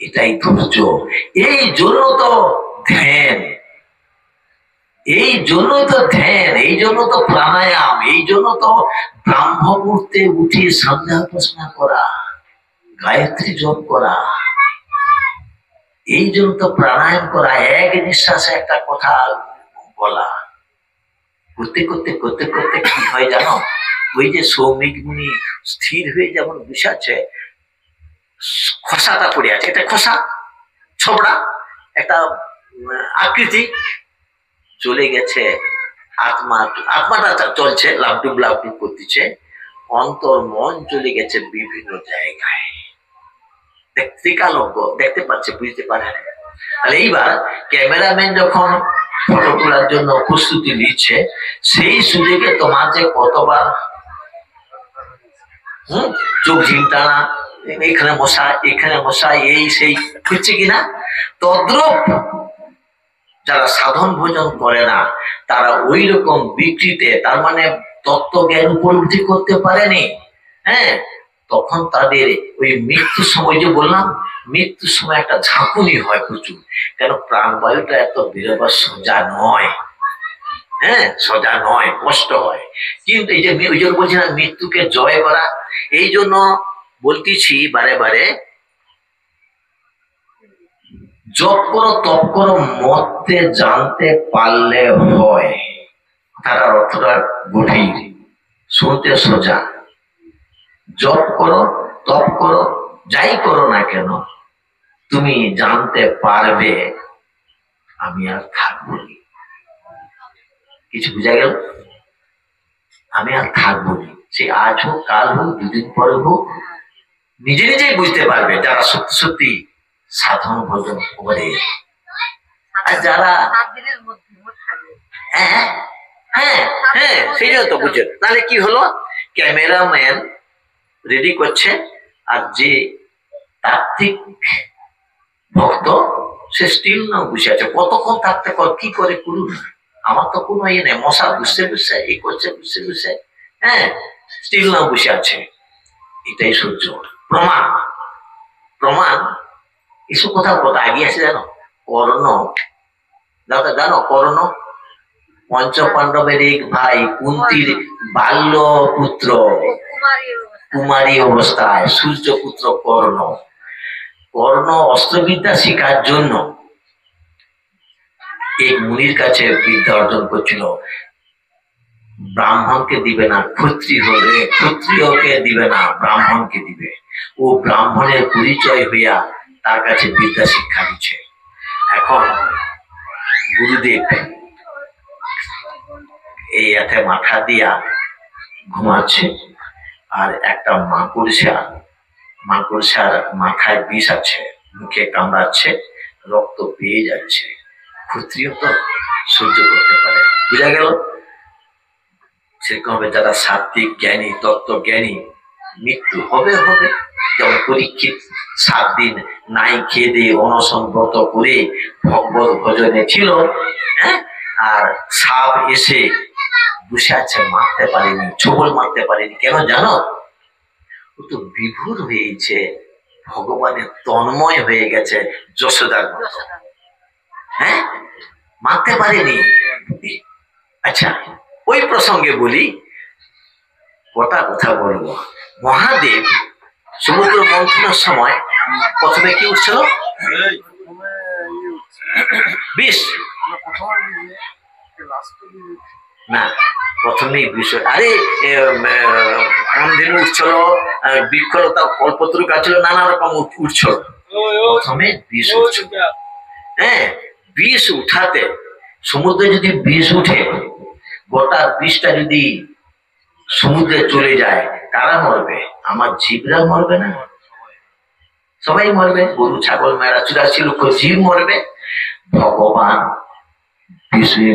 এটাই ধৈর্য। এই জন্য তো ধ্যান, এই জন্য তো ধ্যান, এই জন্য তো প্রাণায়াম, এই জন্য তো ব্রাহ্ম মুহূর্তে উঠে সন্ধ্যা উপাসনা করা, গায়ত্রী জপ করা, এই জন্য তো প্রাণায়াম করা, এক নিঃশ্বাসে একটা কথা বলা। করতে করতে করতে করতে কি হয় জানো, ওই যে সৌমিক মুনি স্থির হয়ে যেমন বসে আছে, খোসাটা পড়ে আছে, এটা খোসা ছোবড়া একটা আকৃতি, চলে গেছে আত্মাটা চলছে, লাভডুব লাভডুব করতেছে, অন্তর মন চলে গেছে বিভিন্ন জায়গায়, ত্রিকালজ্ঞ দেখতে পাচ্ছে, বুঝতে পারে না। তাহলে এইবার ক্যামেরাম্যান যখন ফটো তোলার জন্য প্রস্তুতি নিচ্ছে, সেই সুযোগে তোমার যে কতবার চোখ ঝিমটানা, এখানে মশা এখানে মশা, এই সেই হচ্ছে কিনা, তদ্রূপ যারা সাধন ভোজন করে না তারা ওই রকম বিকৃতে, তার মানে তত্ত্ব জ্ঞান উপলব্ধি করতে পারেনি, হ্যাঁ, তখন তাদের ওই মৃত্যুর সময়, যে বললাম মৃত্যুর সময় একটা ঝাঁকুনি হয় প্রচুর, কেন প্রাণবায়ুটা এত বেরোবার সোজা নয়, হ্যাঁ সোজা নয়, কষ্ট হয়। কিন্তু এই যে ওই জন্য বলছি না মৃত্যুকে জয় করা, এই জন্য বলতেছি বারে বারে, জপ করো তপ করো মতে জানতে পারলে হয়, তার অর্থটা গভীর, শুনতে সোজা। জপ করো তপ করো যাই করো না কেন, তুমি জানতে পারবে আমি আর থাকবো না। কিছু বুঝা গেল? আমি আর থাকবো না, সে আজ হোক কাল হোক দুদিন পরে হোক, নিজে নিজেই বুঝতে পারবে যারা সত্যি সত্যি সাধন ভোজন করে। আর যারা হ্যাঁ হ্যাঁ হ্যাঁ সেই জন্য তো বুঝছো, তাহলে কি হলো, ক্যামেরাম্যান রেডি করছে, আর যে তাত্ত্বিক ভক্ত সে স্টিল না বসে আছে, কতক্ষণ থাকতে কি করে করুন, আমার তো কোনো ইয়ে নেই, মশা বুঝতে বুঝতে এই করছে বুঝতে বুঝতে, হ্যাঁ স্টিল না বসে আছে, এটাই সহ্য। প্রমাণ প্রমাণ এসব কথা কত আগে আছে জানো, কর্ণ, জানো কর্ণ পঞ্চ পাণ্ডবের এক ভাই, কুন্তির বাল্য পুত্র, কুমারী অবস্থায় সূর্য পুত্র কর্ণ। কর্ণ অস্ত্রবিদ্যা শেখার জন্য এক মুনির কাছে বিদ্যা অর্জন করছিল, ব্রাহ্মণকে দিবে না, ক্ষত্রিয়কে দিবে না, ব্রাহ্মণকে দিবে। ও ব্রাহ্মণের পরিচয় হইয়া তার কাছে বিদ্যা শিক্ষা দিচ্ছে। এখন গুরুদেব এই এতে মাথা দিয়া ঘুমাচ্ছে, আর একটা মাকড়সার মাথায় বিষ আছে, মুখে কামড়াচ্ছে, রক্ত পেয়ে যাচ্ছে, ক্ষত্রিয় তো সহ্য করতে পারে, বুঝা গেল? সেরকম হবে যারা সাত্বিক জ্ঞানী, তত্ত্ব জ্ঞানী, মৃত্যু হবে হবে। যেমন পরীক্ষিত 7 দিন নাই খেয়ে দিয়ে অনশন ব্রত করে ভগবত ভজনে ছিল, হ্যাঁ, আর সাপ এসে বসে আছে, মারতে পারেনি, ছোবল মারতে পারেনি, কেন জানো? ও তো বিভোর হয়েছে, ভগবানের তন্ময় হয়ে গেছে যশোদার মতো, হ্যাঁ, মারতে পারেনি। আচ্ছা ওই প্রসঙ্গে বলি, কটা কথা বলবো। মহাদেব সমুদ্র মন্থনের সময় প্রথমে কি উঠছিল? বিষ না, প্রথমেই বিষ, আরে কামধেনু উঠছিল, বৃক্ষলতা কল্পতরু গাছ ছিল, নানা রকম উঠছিল, প্রথমে বিষ উঠছিল। হ্যাঁ, বিষ উঠাতে, সমুদ্রে যদি বিষ উঠে, গোটা বিষটা যদি সমুদ্রে চলে যায়, কারা মরবে? আমার জীবরা মরবে না? সবাই মরবে, গরু ছাগল মেয়েরা 84 লক্ষ জীব মরবে। ভগবান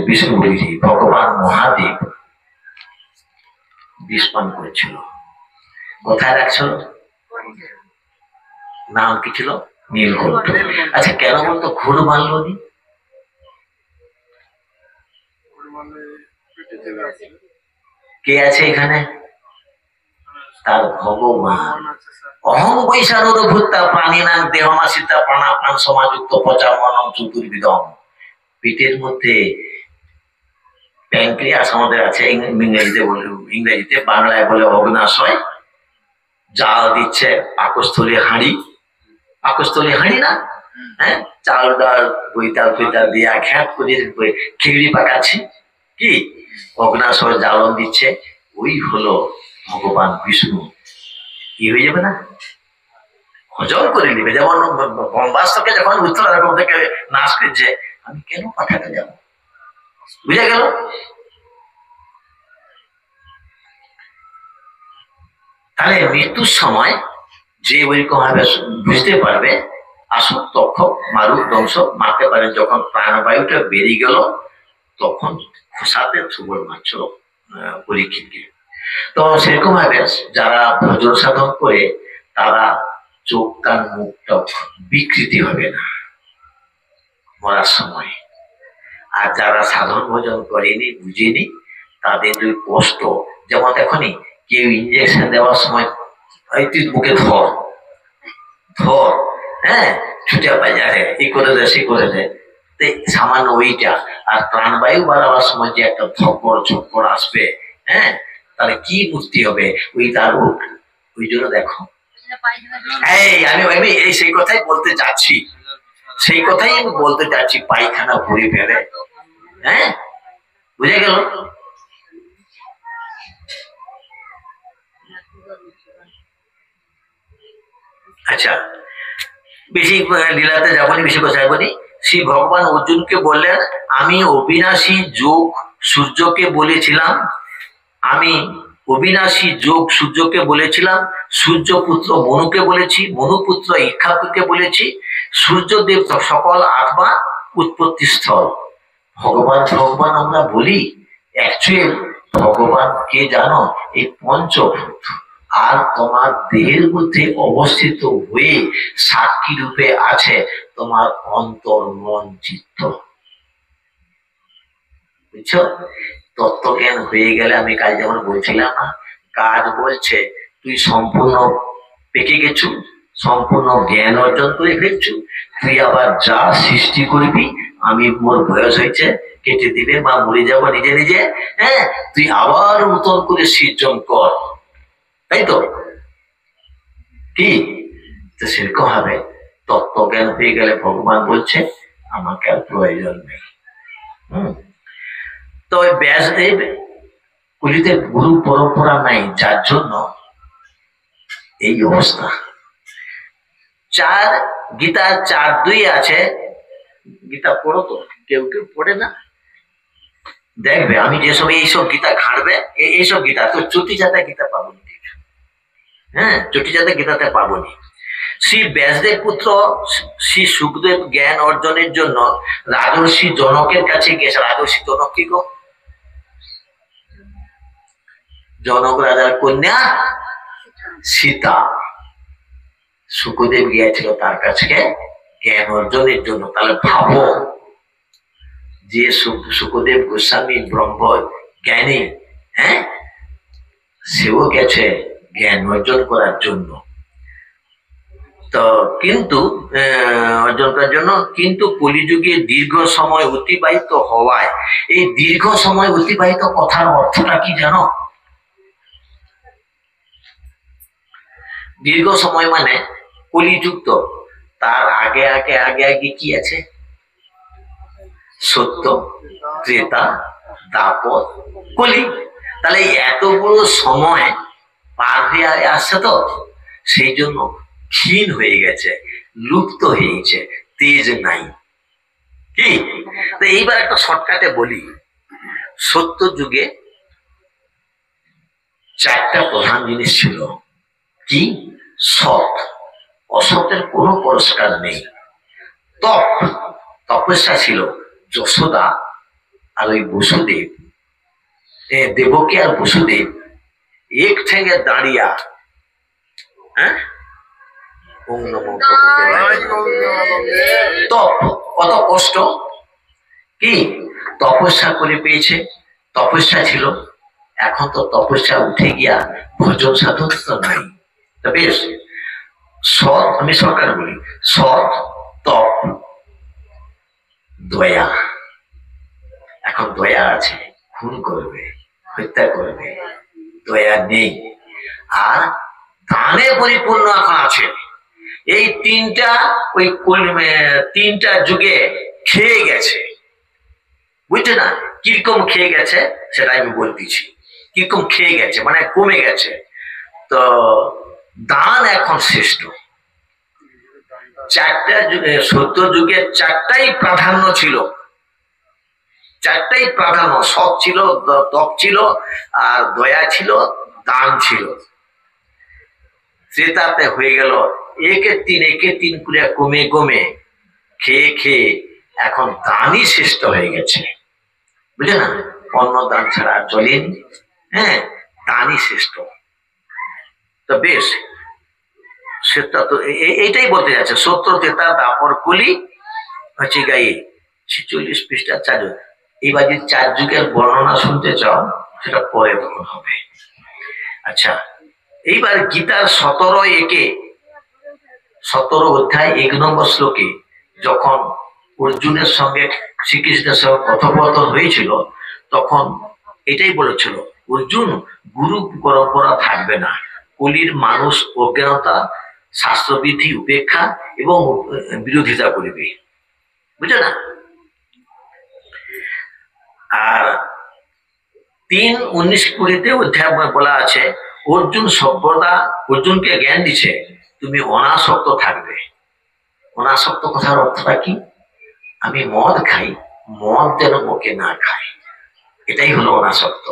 বিষ্ণু বলি, ভগবান মহাদেব বিষ পান করেছিল। কোথায় রাখছিল? নাম কি ছিল? নীলকণ্ঠ। আচ্ছা কেন বলতো ঘুর মারল নি? কে আছে এখানে? তার ভগবান। অহং বৈশানুর ভূতা প্রাণীনাং দেহমাসিতা প্রাণাপান সমাযুক্ত পচামনম চতুর্বিধম। পেটের মধ্যে প্যানক্রিয়াস আমাদের আছে, ইংরেজিতে, বাংলায় বলে অগ্নাশয়। জাল দিচ্ছে পাকস্থলী হাঁড়ি না, হ্যাঁ, চাল ডাল বৈতাল ফৈতাল দিয়া খ্যাত করে খিচড়ি পাকাচ্ছে, কি অগ্নাশয় জ্বালন দিচ্ছে। ওই হলো ভগবান বিষ্ণু কি হয়ে যাবে না, হজম করে নিবে। যেমন ব্রহ্মাস্ত্রকে যখন উত্তর থেকে নাশ করছে, আমি কেন পাঠাতে যাব, বুঝে গেল। তাহলে মৃত্যুর সময় যে ওইরকম ভাবে বুঝতে পারবে, আসুন তখন মারুক ধ্বংস মারতে পারেন। যখন প্রাণবায়ুটা বেরিয়ে গেল তখন খোসাতে সুবল মাত্র পরীক্ষিত গেল। তো সেরকম ভাবে যারা ভজন সাধন করে তারা চোখ কান মুখটা বিকৃতি হবে না মরার সময়। আর যারা সাধন ভোজন করেনি বুঝেনি তাদের ওই কষ্ট, যেমন এখনই কেউ ইঞ্জেকশন দেওয়ার সময় তুই মুখে ধর ধর, হ্যাঁ ছুটে বাজারে এই করে দেয় সে করে দেয়, সামান্য ওইটা। আর প্রাণবায়ু বাড়াবার সময় যে একটা ধকর ঝকর আসবে, হ্যাঁ তাহলে কি মূর্তি হবে ওই তার। ওই জন্য দেখো আমি এই সেই কথাই বলতে যাচ্ছি, সেই কথাই আমি বলতে যাচ্ছি, পায়খানা ভরে ফেলে, হ্যাঁ বুঝে গেল। আচ্ছা বেশি লীলাতে যাবনি, বেশি কথা যাবনি। শ্রী ভগবান অর্জুনকে বললেন, আমি অবিনাশী যোগ সূর্যকে বলেছিলাম, আমি অবিনাশী যোগ সূর্যকে বলেছিলাম, সূর্যপুত্র মনুকে বলেছি, মনুপুত্র ইক্ষাকুকে বলেছি, সূর্যদেব সকল আত্মা উৎপত্তি স্থল। ভগবান ভগবান আমরা বলি, অ্যাকচুয়াল ভগবান কে জানো, এই পঞ্চভূত আর তোমার দেহের মধ্যে অবস্থিত হয়ে সাক্ষী রূপে আছে তোমার অন্তর মন চিত্ত, বুঝছো। তত্ত্বজ্ঞান হয়ে গেলে, আমি কাল যেমন বলছিলাম না, কাজ বলছে তুই সম্পূর্ণ পেকে গেছু, সম্পূর্ণ জ্ঞান অর্জন করে ফেলছু, তুই আবার যা সৃষ্টি করবি, আমি মোর বয়স হয়েছে কেটে দিবে বা মরে যাবো নিজে নিজে, হ্যাঁ তুই আবার নতুন করে সৃজন কর, তাই তো কি। তো সেরকম হবে তত্ত্বজ্ঞান হয়ে গেলে ভগবান বলছে আমাকে আর প্রয়োজন নেই। তো ব্যাসদেব কুলিতে গুরু পরম্পরা নাই, যার জন্য এই অবস্থা। গীতা 4:2 আছে, গীতা পড়ো তো, কেউ কেউ পড়ে না, দেখবে আমি যেসব এইসব গীতা ঘাঁটবে, এইসব গীতা তো চটি জাতা গীতা পাবনি, হ্যাঁ চটি জাতা গীতাতে পাবনি। শ্রী ব্যাসদেব পুত্র শ্রী সুখদেব জ্ঞান অর্জনের জন্য রাজর্ষি জনকের কাছে গেছে। রাজর্ষি জনক কি গো? জনক রাজার কন্যা সীতা। সুখদেব গিয়েছিল তার কাছে জ্ঞান অর্জনের জন্য। তাহলে ভাবো যে সুখদেব গোস্বামী ব্রহ্ম জ্ঞানী, হ্যাঁ সেও গেছে জ্ঞান অর্জন করার জন্য। তো কিন্তু অর্জন করার জন্য, কিন্তু কলিযুগে দীর্ঘ সময় অতিবাহিত হওয়ায়, এই দীর্ঘ সময় অতিবাহিত কথার অর্থটা কি জানো? দীর্ঘ সময় মানে কলিযুক্ত, তার আগে আগে আগে আগে কি আছে? সত্য, ত্রেতা, দাপর, কলি। তাহলে এতগুলো সময় পার হয়ে আসছে, তো সেই জন্য ক্ষীণ হয়ে গেছে, লুপ্ত হয়ে গেছে, তেজ নাই কি। তো এইবার একটা শর্টকাটে বলি, সত্য যুগে 4টা প্রধান জিনিস ছিল। কি? সৎ, অসতের কোনো পুরস্কার নেই। তপ, তপস্যা ছিল যশোদা আর ওই বসুদেব, দেবকী আর বসুদেব এক ঠেঙে দাঁড়িয়া, হ্যাঁ তপ, কত কষ্ট, কি তপস্যা করে পেয়েছে, তপস্যা ছিল। এখন তো তপস্যা উঠে গিয়া ভজন সাধন তো নাই। বেশ সৎ, আমি সরকার বলি, সৎ, তপ, দয়া। এখন দয়া আছে, খুন করবে, হত্যা করবে, দয়া নেই। আর দানে পরিপূর্ণ এখন আছে। এই তিনটা ওই 3টা যুগে খেয়ে গেছে, বুঝছে না? কিরকম খেয়ে গেছে সেটা আমি বলতেছি। কিরকম খেয়ে গেছে, মানে কমে গেছে। তো দান এখন শ্রেষ্ঠ। চারটা যুগে, সত্য যুগে চারটাই প্রাধান্য ছিল, চারটাই প্রাধান্য। সৎ ছিল, তপ ছিল, আর দয়া ছিল, দান ছিল। ত্রেতাতে হয়ে গেল একে তিন করে কমে কমে খেয়ে খেয়ে এখন দানই শ্রেষ্ঠ হয়ে গেছে, বুঝলে না? অন্য দান ছাড়া চলেনি। হ্যাঁ, দানই শ্রেষ্ঠ। তো বেশ, সেটা তো এইটাই বলতে যাচ্ছে। সত্য, ত্রেতা, দাপর, কলি হচ্ছে গায়ে 46 পৃষ্ঠা 4 যুগ। এইবার যদি 4 যুগের বর্ণনা শুনতে চাও সেটা পরে তখন হবে। আচ্ছা, এইবার গীতার 17 অধ্যায় 1 নম্বর শ্লোকে যখন অর্জুনের সঙ্গে শ্রীকৃষ্ণের সঙ্গে কথোপকথন হয়েছিল, তখন এটাই বলেছিল, অর্জুন, গুরু পরম্পরা থাকবে না, কলির মানুষ অজ্ঞানতা, শাস্ত্রবিধি উপেক্ষা এবং বিরোধিতা করবে, বুঝলে না? আর 3:19-20 অধ্যায় বলা আছে, অর্জুন সর্বদা অর্জুনকে জ্ঞান দিচ্ছে তুমি অনাসক্ত থাকবে। অনাসক্ত কথার অর্থটা কি? আমি মদ খাই, মদ যেন মুখে না খাই, এটাই হলো অনাসক্ত।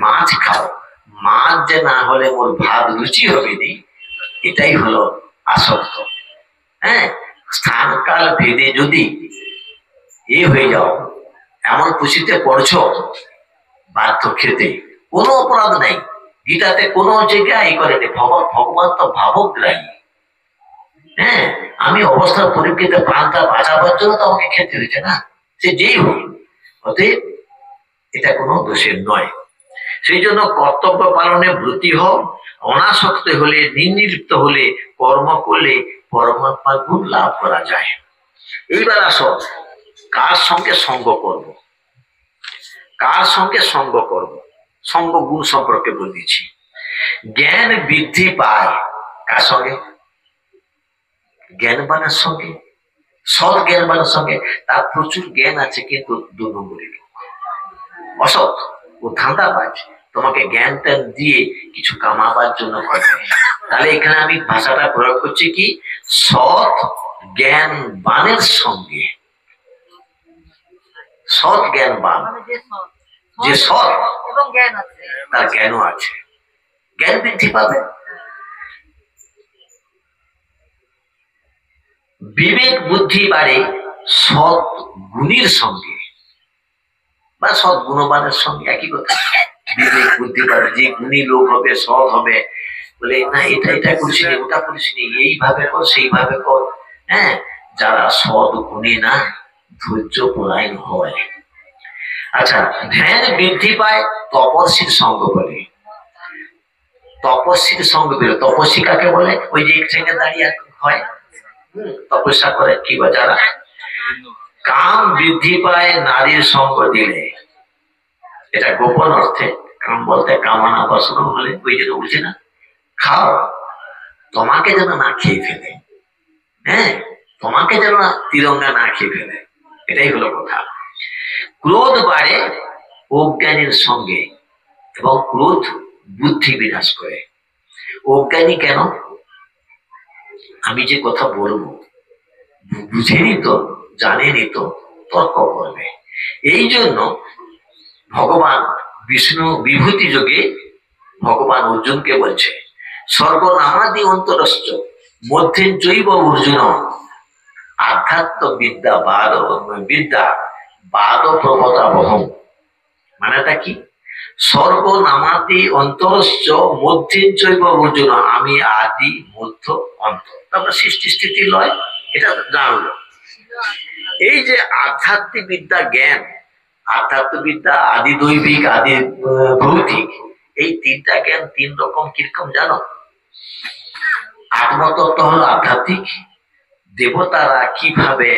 মাছ খাও, মাছ যে না হলে মোর ভাত রুচি হবে নি, এটাই হলো আসক্ত। হ্যাঁ, স্থান কাল ভেদে যদি হয়ে যাও, এমন খুশিতে পড়ছো বাধ্য খেতে, কোনো অপরাধ নাই। গীতাতে কোনো জায়গায় করেনি। ভগবান তো ভাবগ্রাহী। হ্যাঁ, আমি অবস্থার পরিপ্রেক্ষিতে প্রাণটা বাঁচাবার জন্য তো আমাকে খেতে হয়েছে না, সে যেই হোক। অতএব এটা কোনো দোষের নয়। সেই জন্য কর্তব্য পালনে ব্রতী হও। অনাসক্ত হলে, নির্লিপ্ত হলে, কর্ম করলে পরমাত্মার গুণ লাভ করা যায়। এইবার আসো, কার সঙ্গে সঙ্গ করব, কার সঙ্গে সঙ্গ করব? সঙ্গ গুণ সম্পর্কে বলেছি। জ্ঞান বৃদ্ধি পায় কার সঙ্গে? জ্ঞানবানের সঙ্গে, সৎ জ্ঞানবানের সঙ্গে। তার প্রচুর জ্ঞান আছে কিন্তু 2 নম্বরের লোক, অসৎ, ও ধান্দাবাজ, তোমাকে জ্ঞান ট্যান দিয়ে কিছু কামাবার জন্য করে। তাহলে এখানে আমি ভাষাটা প্রয়োগ করছি কি, সৎ জ্ঞানবানের সঙ্গে। সৎ জ্ঞানবান, যে সৎ তার জ্ঞানও আছে, জ্ঞান বৃদ্ধি পাবে। বিবেক বুদ্ধি বাড়ে সৎ গুণীর সঙ্গে বা সৎ গুণবানের সঙ্গে, একই কথা। বিবেক বুদ্ধি বাড়ে, যে গুণী লোক হবে, সৎ হবে, বলে না এটা এটা করিস নি, ওটা করিস নি, এইভাবে কর, সেইভাবে কর। হ্যাঁ, যারা সৎ গুণী না, ধৈর্য পরায়ণ হয়। আচ্ছা, ধ্যান বৃদ্ধি পায় তপস্বীর সঙ্গ বলে। তপস্বীর সঙ্গ পেল, তপস্বী কাকে বলে? ওই যে এক জায়গায় দাঁড়িয়ে হয়, তপস্যা করে, কি বা যারা। কাম বৃদ্ধি পায় নারীর সঙ্গ দিলে। এটা গোপন অর্থে, কাম বলতে কামনা বাসনা হলে, ওই জন্য বলছি না, খাও, তোমাকে যেন না খেয়ে ফেলে। হ্যাঁ, তোমাকে যেন তিরঙ্গা না খেয়ে ফেলে, এটাই হলো কথা। ক্রোধ বাড়ে অজ্ঞানীর সঙ্গে, এবং ক্রোধ বুদ্ধি বিনাশ করে। অজ্ঞানী কেন? আমি যে কথা বলবো বুঝেনি তো, জানেনি তো, তর্ক করবে। এই জন্য ভগবান বিষ্ণু বিভূতি যোগে ভগবান অর্জুনকে বলছে, সর্বনামাদি অন্তরশ্চ মধ্যে জৈব অর্জুন আধ্যাত্ম বিদ্যা বাদ প্রবতাবহম। মানেটা কি? সর্বনামাদি অন্তরশ্চ মধ্যে জৈব অর্জুন, আমি আদি মধ্য অন্ত। তারপর সৃষ্টি স্থিতি লয়, এটা জানলো। এই যে আধ্যাত্মিক বিদ্যা জ্ঞান, আধ্যাত্মিক বিদ্যা, আদি দৈবিক, আদি ভৌতিক, এই 3টা জ্ঞান 3 রকম। কিরকম জানো? আত্মতত্ত্ব হলো আধ্যাত্মিক, দেবতারা কিভাবে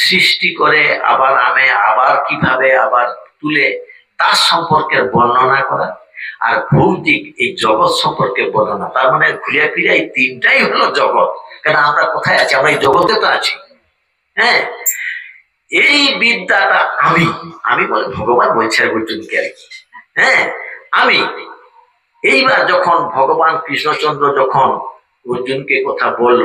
সৃষ্টি করে আবার কিভাবে আবার তুলে, তার সম্পর্কে বর্ণনা করা। আর ভৌতিক, এই জগৎ সম্পর্কে বর্ণনা। তার মানে ঘুরে ফিরে এই 3টাই হলো জগৎ। কেন আমরা কোথায় আছি? আমরা এই জগতে তো আছি। হ্যাঁ, এই বিদ্যাটা আমি বলে ভগবান বলছে অর্জুনকে আর কি। হ্যাঁ, আমি। এইবার যখন ভগবান কৃষ্ণচন্দ্র যখন অর্জুনকে কথা বলল,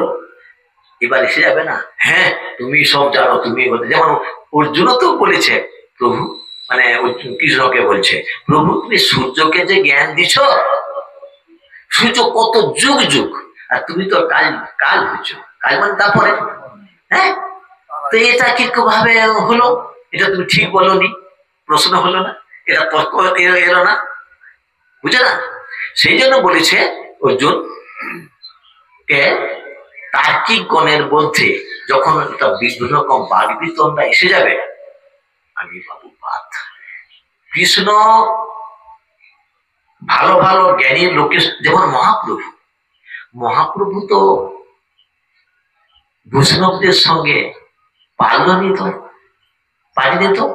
এবার এসে যাবে না, হ্যাঁ তুমি সব জানো, তুমি যেমন অর্জুনও তো বলেছে প্রভু, মানে অর্জুন কৃষ্ণকে বলছে, প্রভু তুমি সূর্যকে যে জ্ঞান দিছ, সূর্য কত যুগ যুগ, আর তুমি তো কাল কাল হচ্ছ, কাল মানে তারপরে, হ্যাঁ তো এটা কিরকম ভাবে হলো, এটা তুমি ঠিক বলনি, প্রশ্ন হলো না, এটা তর্ক এলো না, বুঝে না? সেই জন্য বলেছে অর্জুন কে তার্কিক গণের মধ্যে যখন একটা বিভিন্ন রকম বাদ বিতণ্ডা এসে যাবে, আমি বাবু বাদ। কৃষ্ণ ভালো ভালো জ্ঞানী লোকের, যেমন মহাপ্রভু, মহাপ্রভু তো বৈষ্ণবদের সঙ্গে পারলনি, তো পারিনি, তো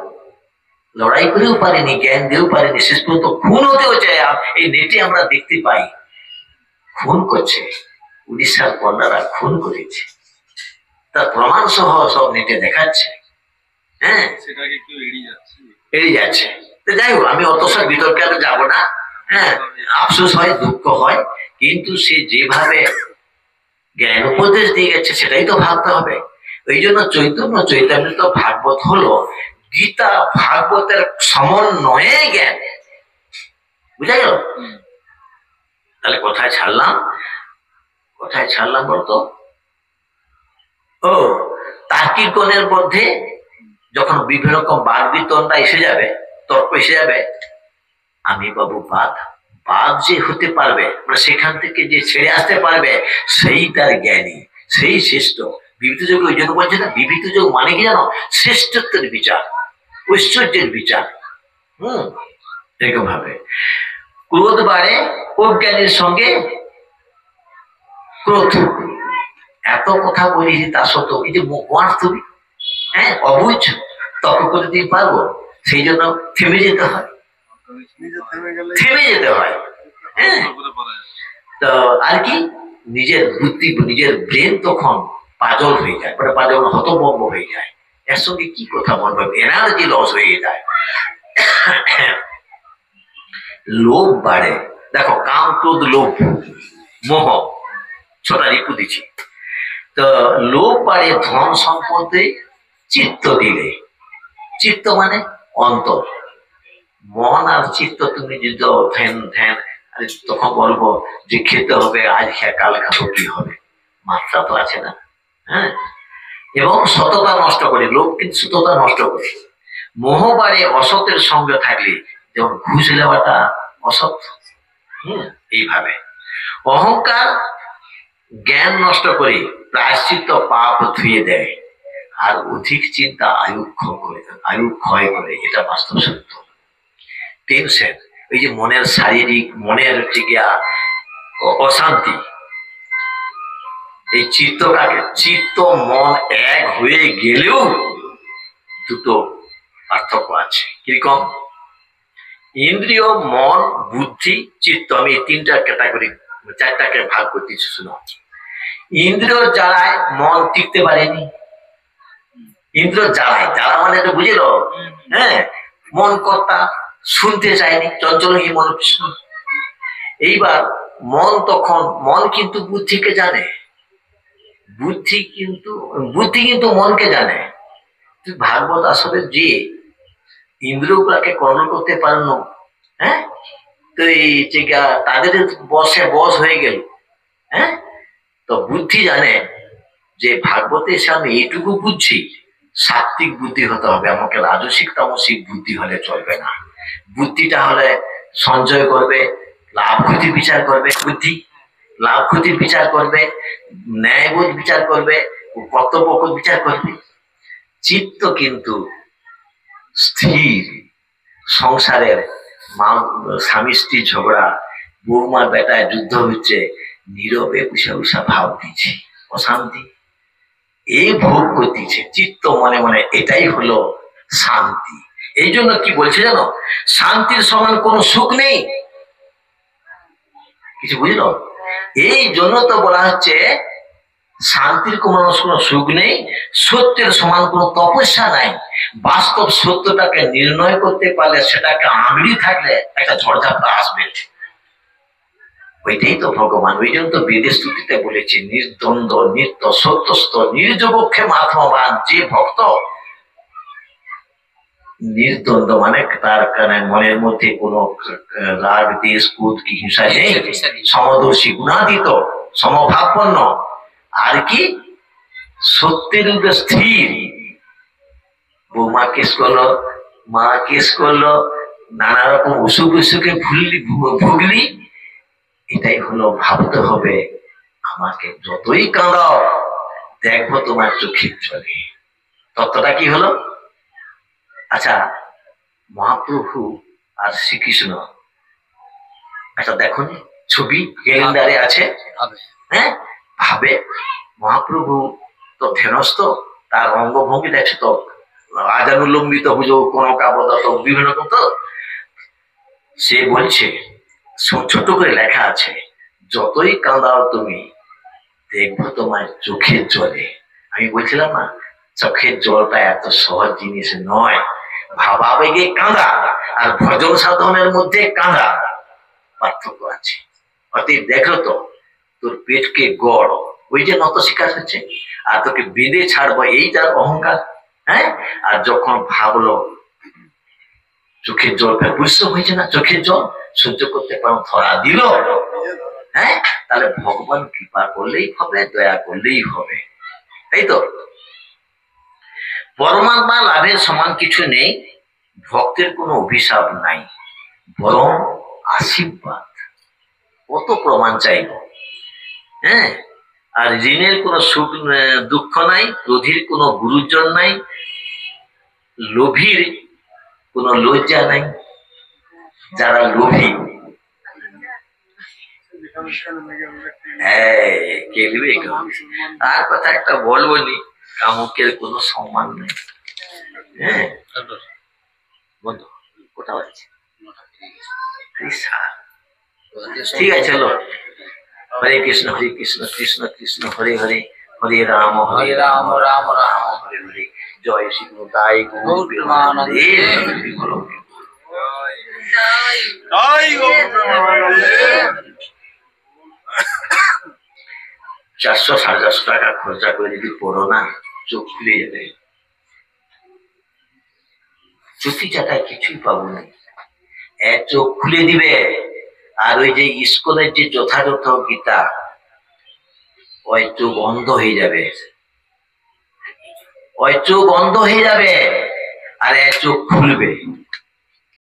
লড়াই করেও পারেনি, জ্ঞান দিয়েও পারেনি, শেষ পর্যন্ত খুন হতেও চায়। এই নেটে আমরা দেখতে পাই খুন করছে, উড়িষ্যার কন্যারা খুন করেছে, তার প্রমাণ সহ সব নেটে দেখাচ্ছে, হ্যাঁ সেটাকে কেউ এড়িয়ে যাচ্ছে। তো যাই হোক, আমি অত সব বিতর্কে যাবো না, হ্যাঁ আফসোস হয়, দুঃখ হয়, কিন্তু সে যেভাবে জ্ঞান উপদেশ দিয়ে গেছে সেটাই তো ভাবতে হবে। ওই জন্য চৈতন্য ভাগবত হলো গীতা ভাগবতের সমন্বয়ে জ্ঞান, বুঝা গেল? তাহলে কোথায় ছাড়লাম বলতো? ও তার্কিক গণের মধ্যে যখন বিভিন্ন রকম বাদ বিতণ্ডা এসে যাবে, তর্ক এসে যাবে, আমি বাবু বাদ যে হতে পারবে, মানে সেখান থেকে যে ছেড়ে আসতে পারবে, সেই তার জ্ঞানী, সেই শ্রেষ্ঠ। বিবিধ যোগ ওই জন্য বলছে না, বিবিধ যোগ মানে কি জানো? শ্রেষ্ঠত্বের বিচার, ঐশ্বর্যের বিচার। এরকম ভাবে ক্রোধ বাড়ে অজ্ঞানীর সঙ্গে ক্রোধ। এত কথা বলেছি তা সত্ত্বেও এই যে তুমি, হ্যাঁ অবুঝ তর্ক করে দিয়ে পারবো, সেই জন্য থেমে যেতে হয়, হ্যাঁ। তো আর কি, নিজের বুদ্ধি, নিজের ব্রেন তখন পাজল হয়ে যায়, মানে পাজল হতভম্ব হয়ে যায়, এর সঙ্গে কি কথা বলবো, এনার্জি লস হয়ে যায়। লোভ বাড়ে, দেখো কাম ক্রোধ লোভ মোহ, ছটা ঋতু দিচ্ছি। তো লোভ বাড়ে ধন সম্পদে চিত্ত দিলে, চিত্ত মানে অন্তর, মন আর চিত্ত তুমি যদি ধ্যান তখন বলবো যে খেতে হবে, আজ খেয়ে কাল খাবো, কি হবে, মাত্রা তো আছে না, হ্যাঁ। এবং সততা নষ্ট করে, লোভ কিন্তু সততা নষ্ট করে। মোহ বাড়ে অসতের সঙ্গে থাকলে, যেমন ঘুষ নেওয়াটা অসৎ, এইভাবে। অহংকার জ্ঞান নষ্ট করে, প্রায়শ্চিত্ত পাপ ধুয়ে দেয়, আর অধিক চিন্তা আয়ু ক্ষয় করে, এটা বাস্তব সত্য। টেনশন, ওই যে মনের শারীরিক, মনের হচ্ছে গিয়া অশান্তি, এই চিত্ত মন এক হয়ে গেলেও দুটো পার্থক্য আছে। কিরকম? ইন্দ্রিয়, মন, বুদ্ধি, চিত্ত, আমি এই তিনটা ক্যাটাগরি, চারটাকে ভাগ করতেছি, শুনো। ইন্দ্রিয় জ্বালায় মন টিকতে পারেনি, ইন্দ্রিয় জ্বালা মানে তো বুঝলো, হ্যাঁ, মন কর্তা শুনতে চায়নি, চঞ্চল হি মন কৃষ্ণ। এইবার মন কিন্তু বুদ্ধিকে জানে, বুদ্ধি কিন্তু মনকে জানে। তুই ভাগবত আসলে যে ইন্দ্রিয় গুলাকে কন্ট্রোল করতে পারলো, হ্যাঁ, তো এই তাদের বস হয়ে গেল, হ্যাঁ। তো বুদ্ধি জানে যে ভাগবতের সামনে এইটুকু বুঝছি, সাত্বিক বুদ্ধি হতে হবে, আমাকে রাজসিক তামসিক বুদ্ধি হলে চলবে না। বুদ্ধিটা হলে সঞ্চয় করবে, লাভ ক্ষতির বিচার করবে, বুদ্ধি লাভ ক্ষতির বিচার করবে, ন্যায়বোধ বিচার করবে, কর্তব্যবোধ বিচার করবে। চিত্ত কিন্তু স্থির, সংসারের স্বামী স্ত্রী ঝগড়া, বৌমা বেটায় যুদ্ধ হচ্ছে, নীরবে উষা ভাব দিচ্ছে, অশান্তি এই ভোগ করতেছে চিত্ত মনে মনে, এটাই হলো শান্তি। এই জন্য কি বলছে জানো, শান্তির সমান কোন সুখ নেই, কিছু বুঝলো? এই জন্য তো বলা হচ্ছে শান্তির কোনো সুখ নেই, সত্যের সমান কোনো তপস্যা নাই। বাস্তব সত্যটাকে নির্ণয় করতে পারলে সেটাকে আঁকড়ি থাকলে একটা ঝড়ঝাপটা আসবে। ওইটাই তো ভগবান, ওই জন্য তো বেদের স্তুতিতে বলেছে নির্দ্বন্দ্ব নিত্য সত্যস্থ নির্যোগক্ষে আত্মবান। যে ভক্ত নির্দ্বন্দ্ব মানে তার মনের মধ্যে কোনো রাগ দেশ ক্রোধ কি হিংসা নেই, সমদর্শী গুণাতীত সমভাবপন্ন, আর কি সত্যের উপরে স্থির। বৌমা কেস করলো, মা কেস করলো, নানা রকম অসুখ বিসুখে ভুগলি, এটাই হলো ভাবতে হবে আমাকে যতই কাঁদাও দেখবো তোমার চোখের জলে। তত্ত্বটা কি হলো? আচ্ছা, মহাপ্রভু আর শ্রীকৃষ্ণ একটা দেখুন ছবি ক্যালেন্ডারে আছে, হ্যাঁ, ভাবে মহাপ্রভু তো ধ্যানস্থ, তার অঙ্গভঙ্গি দেখছো তো আজানুলম্বিত পুজো কোন কাবদত বিভিন্ন রকম। তো সে বলছে, ছোট করে লেখা আছে, যতই কাঁদাও তুমি দেখবো তোমার চোখের জলে। আমি বলছিলাম না, চোখের জলটা এত সহজ জিনিস নয়। ভাবাবেগে কাঁদা আর ভজন সাধনের মধ্যে কাঁদা পার্থক্য আছে। অতএব দেখো তো তোর পেটকে গড়, ওই যে নত শিকার হচ্ছে, আর তোকে বেঁধে ছাড়বো, এই তার অহংকার। হ্যাঁ, আর যখন ভাবলো চোখের জল পরিশ্রম হয়েছে না, চোখের জল সহ্য করতে পারো, ধরা দিল, হ্যাঁ, তাহলে ভগবান কৃপা করলেই হবে, দয়া করলেই হবে, তাই তো। পরমাত্মা লাভের সমান কিছু নেই, ভক্তের কোনো অভিশাপ নাই, বরং আশীর্বাদ। কত প্রমাণ চাইব, হ্যাঁ। আর ঋণের কোনো সুখ দুঃখ নাই, ক্রোধীর কোনো গুরুজন নাই, লোভীর কোনো লজ্জা নাই। যারা লোভী, আর কথা একটা বলবো নি, কামুকের কোনো সম্মান নেই। হ্যাঁ, বন্ধু কোথাও আছে? ঠিক আছে, চলো। হরে কৃষ্ণ কৃষ্ণ কৃষ্ণ হরে হরে, হরে রাম রাম রাম হরে হরে। জয় শ্রী তাই গৌর প্রেমানন্দে। 400 সাড়ে 400 টাকা খরচা করে যদি পড়ো না, চোখ খুলে যাবে। চোখি চাটায় কিছুই পাবো না, চোখ খুলে দিবে। আর ওই যে স্কুলের যে যথাযথ গীতা, ওই চোখ অন্ধ হয়ে যাবে, ওই চোখ অন্ধ হয়ে যাবে, আর চোখ খুলবে।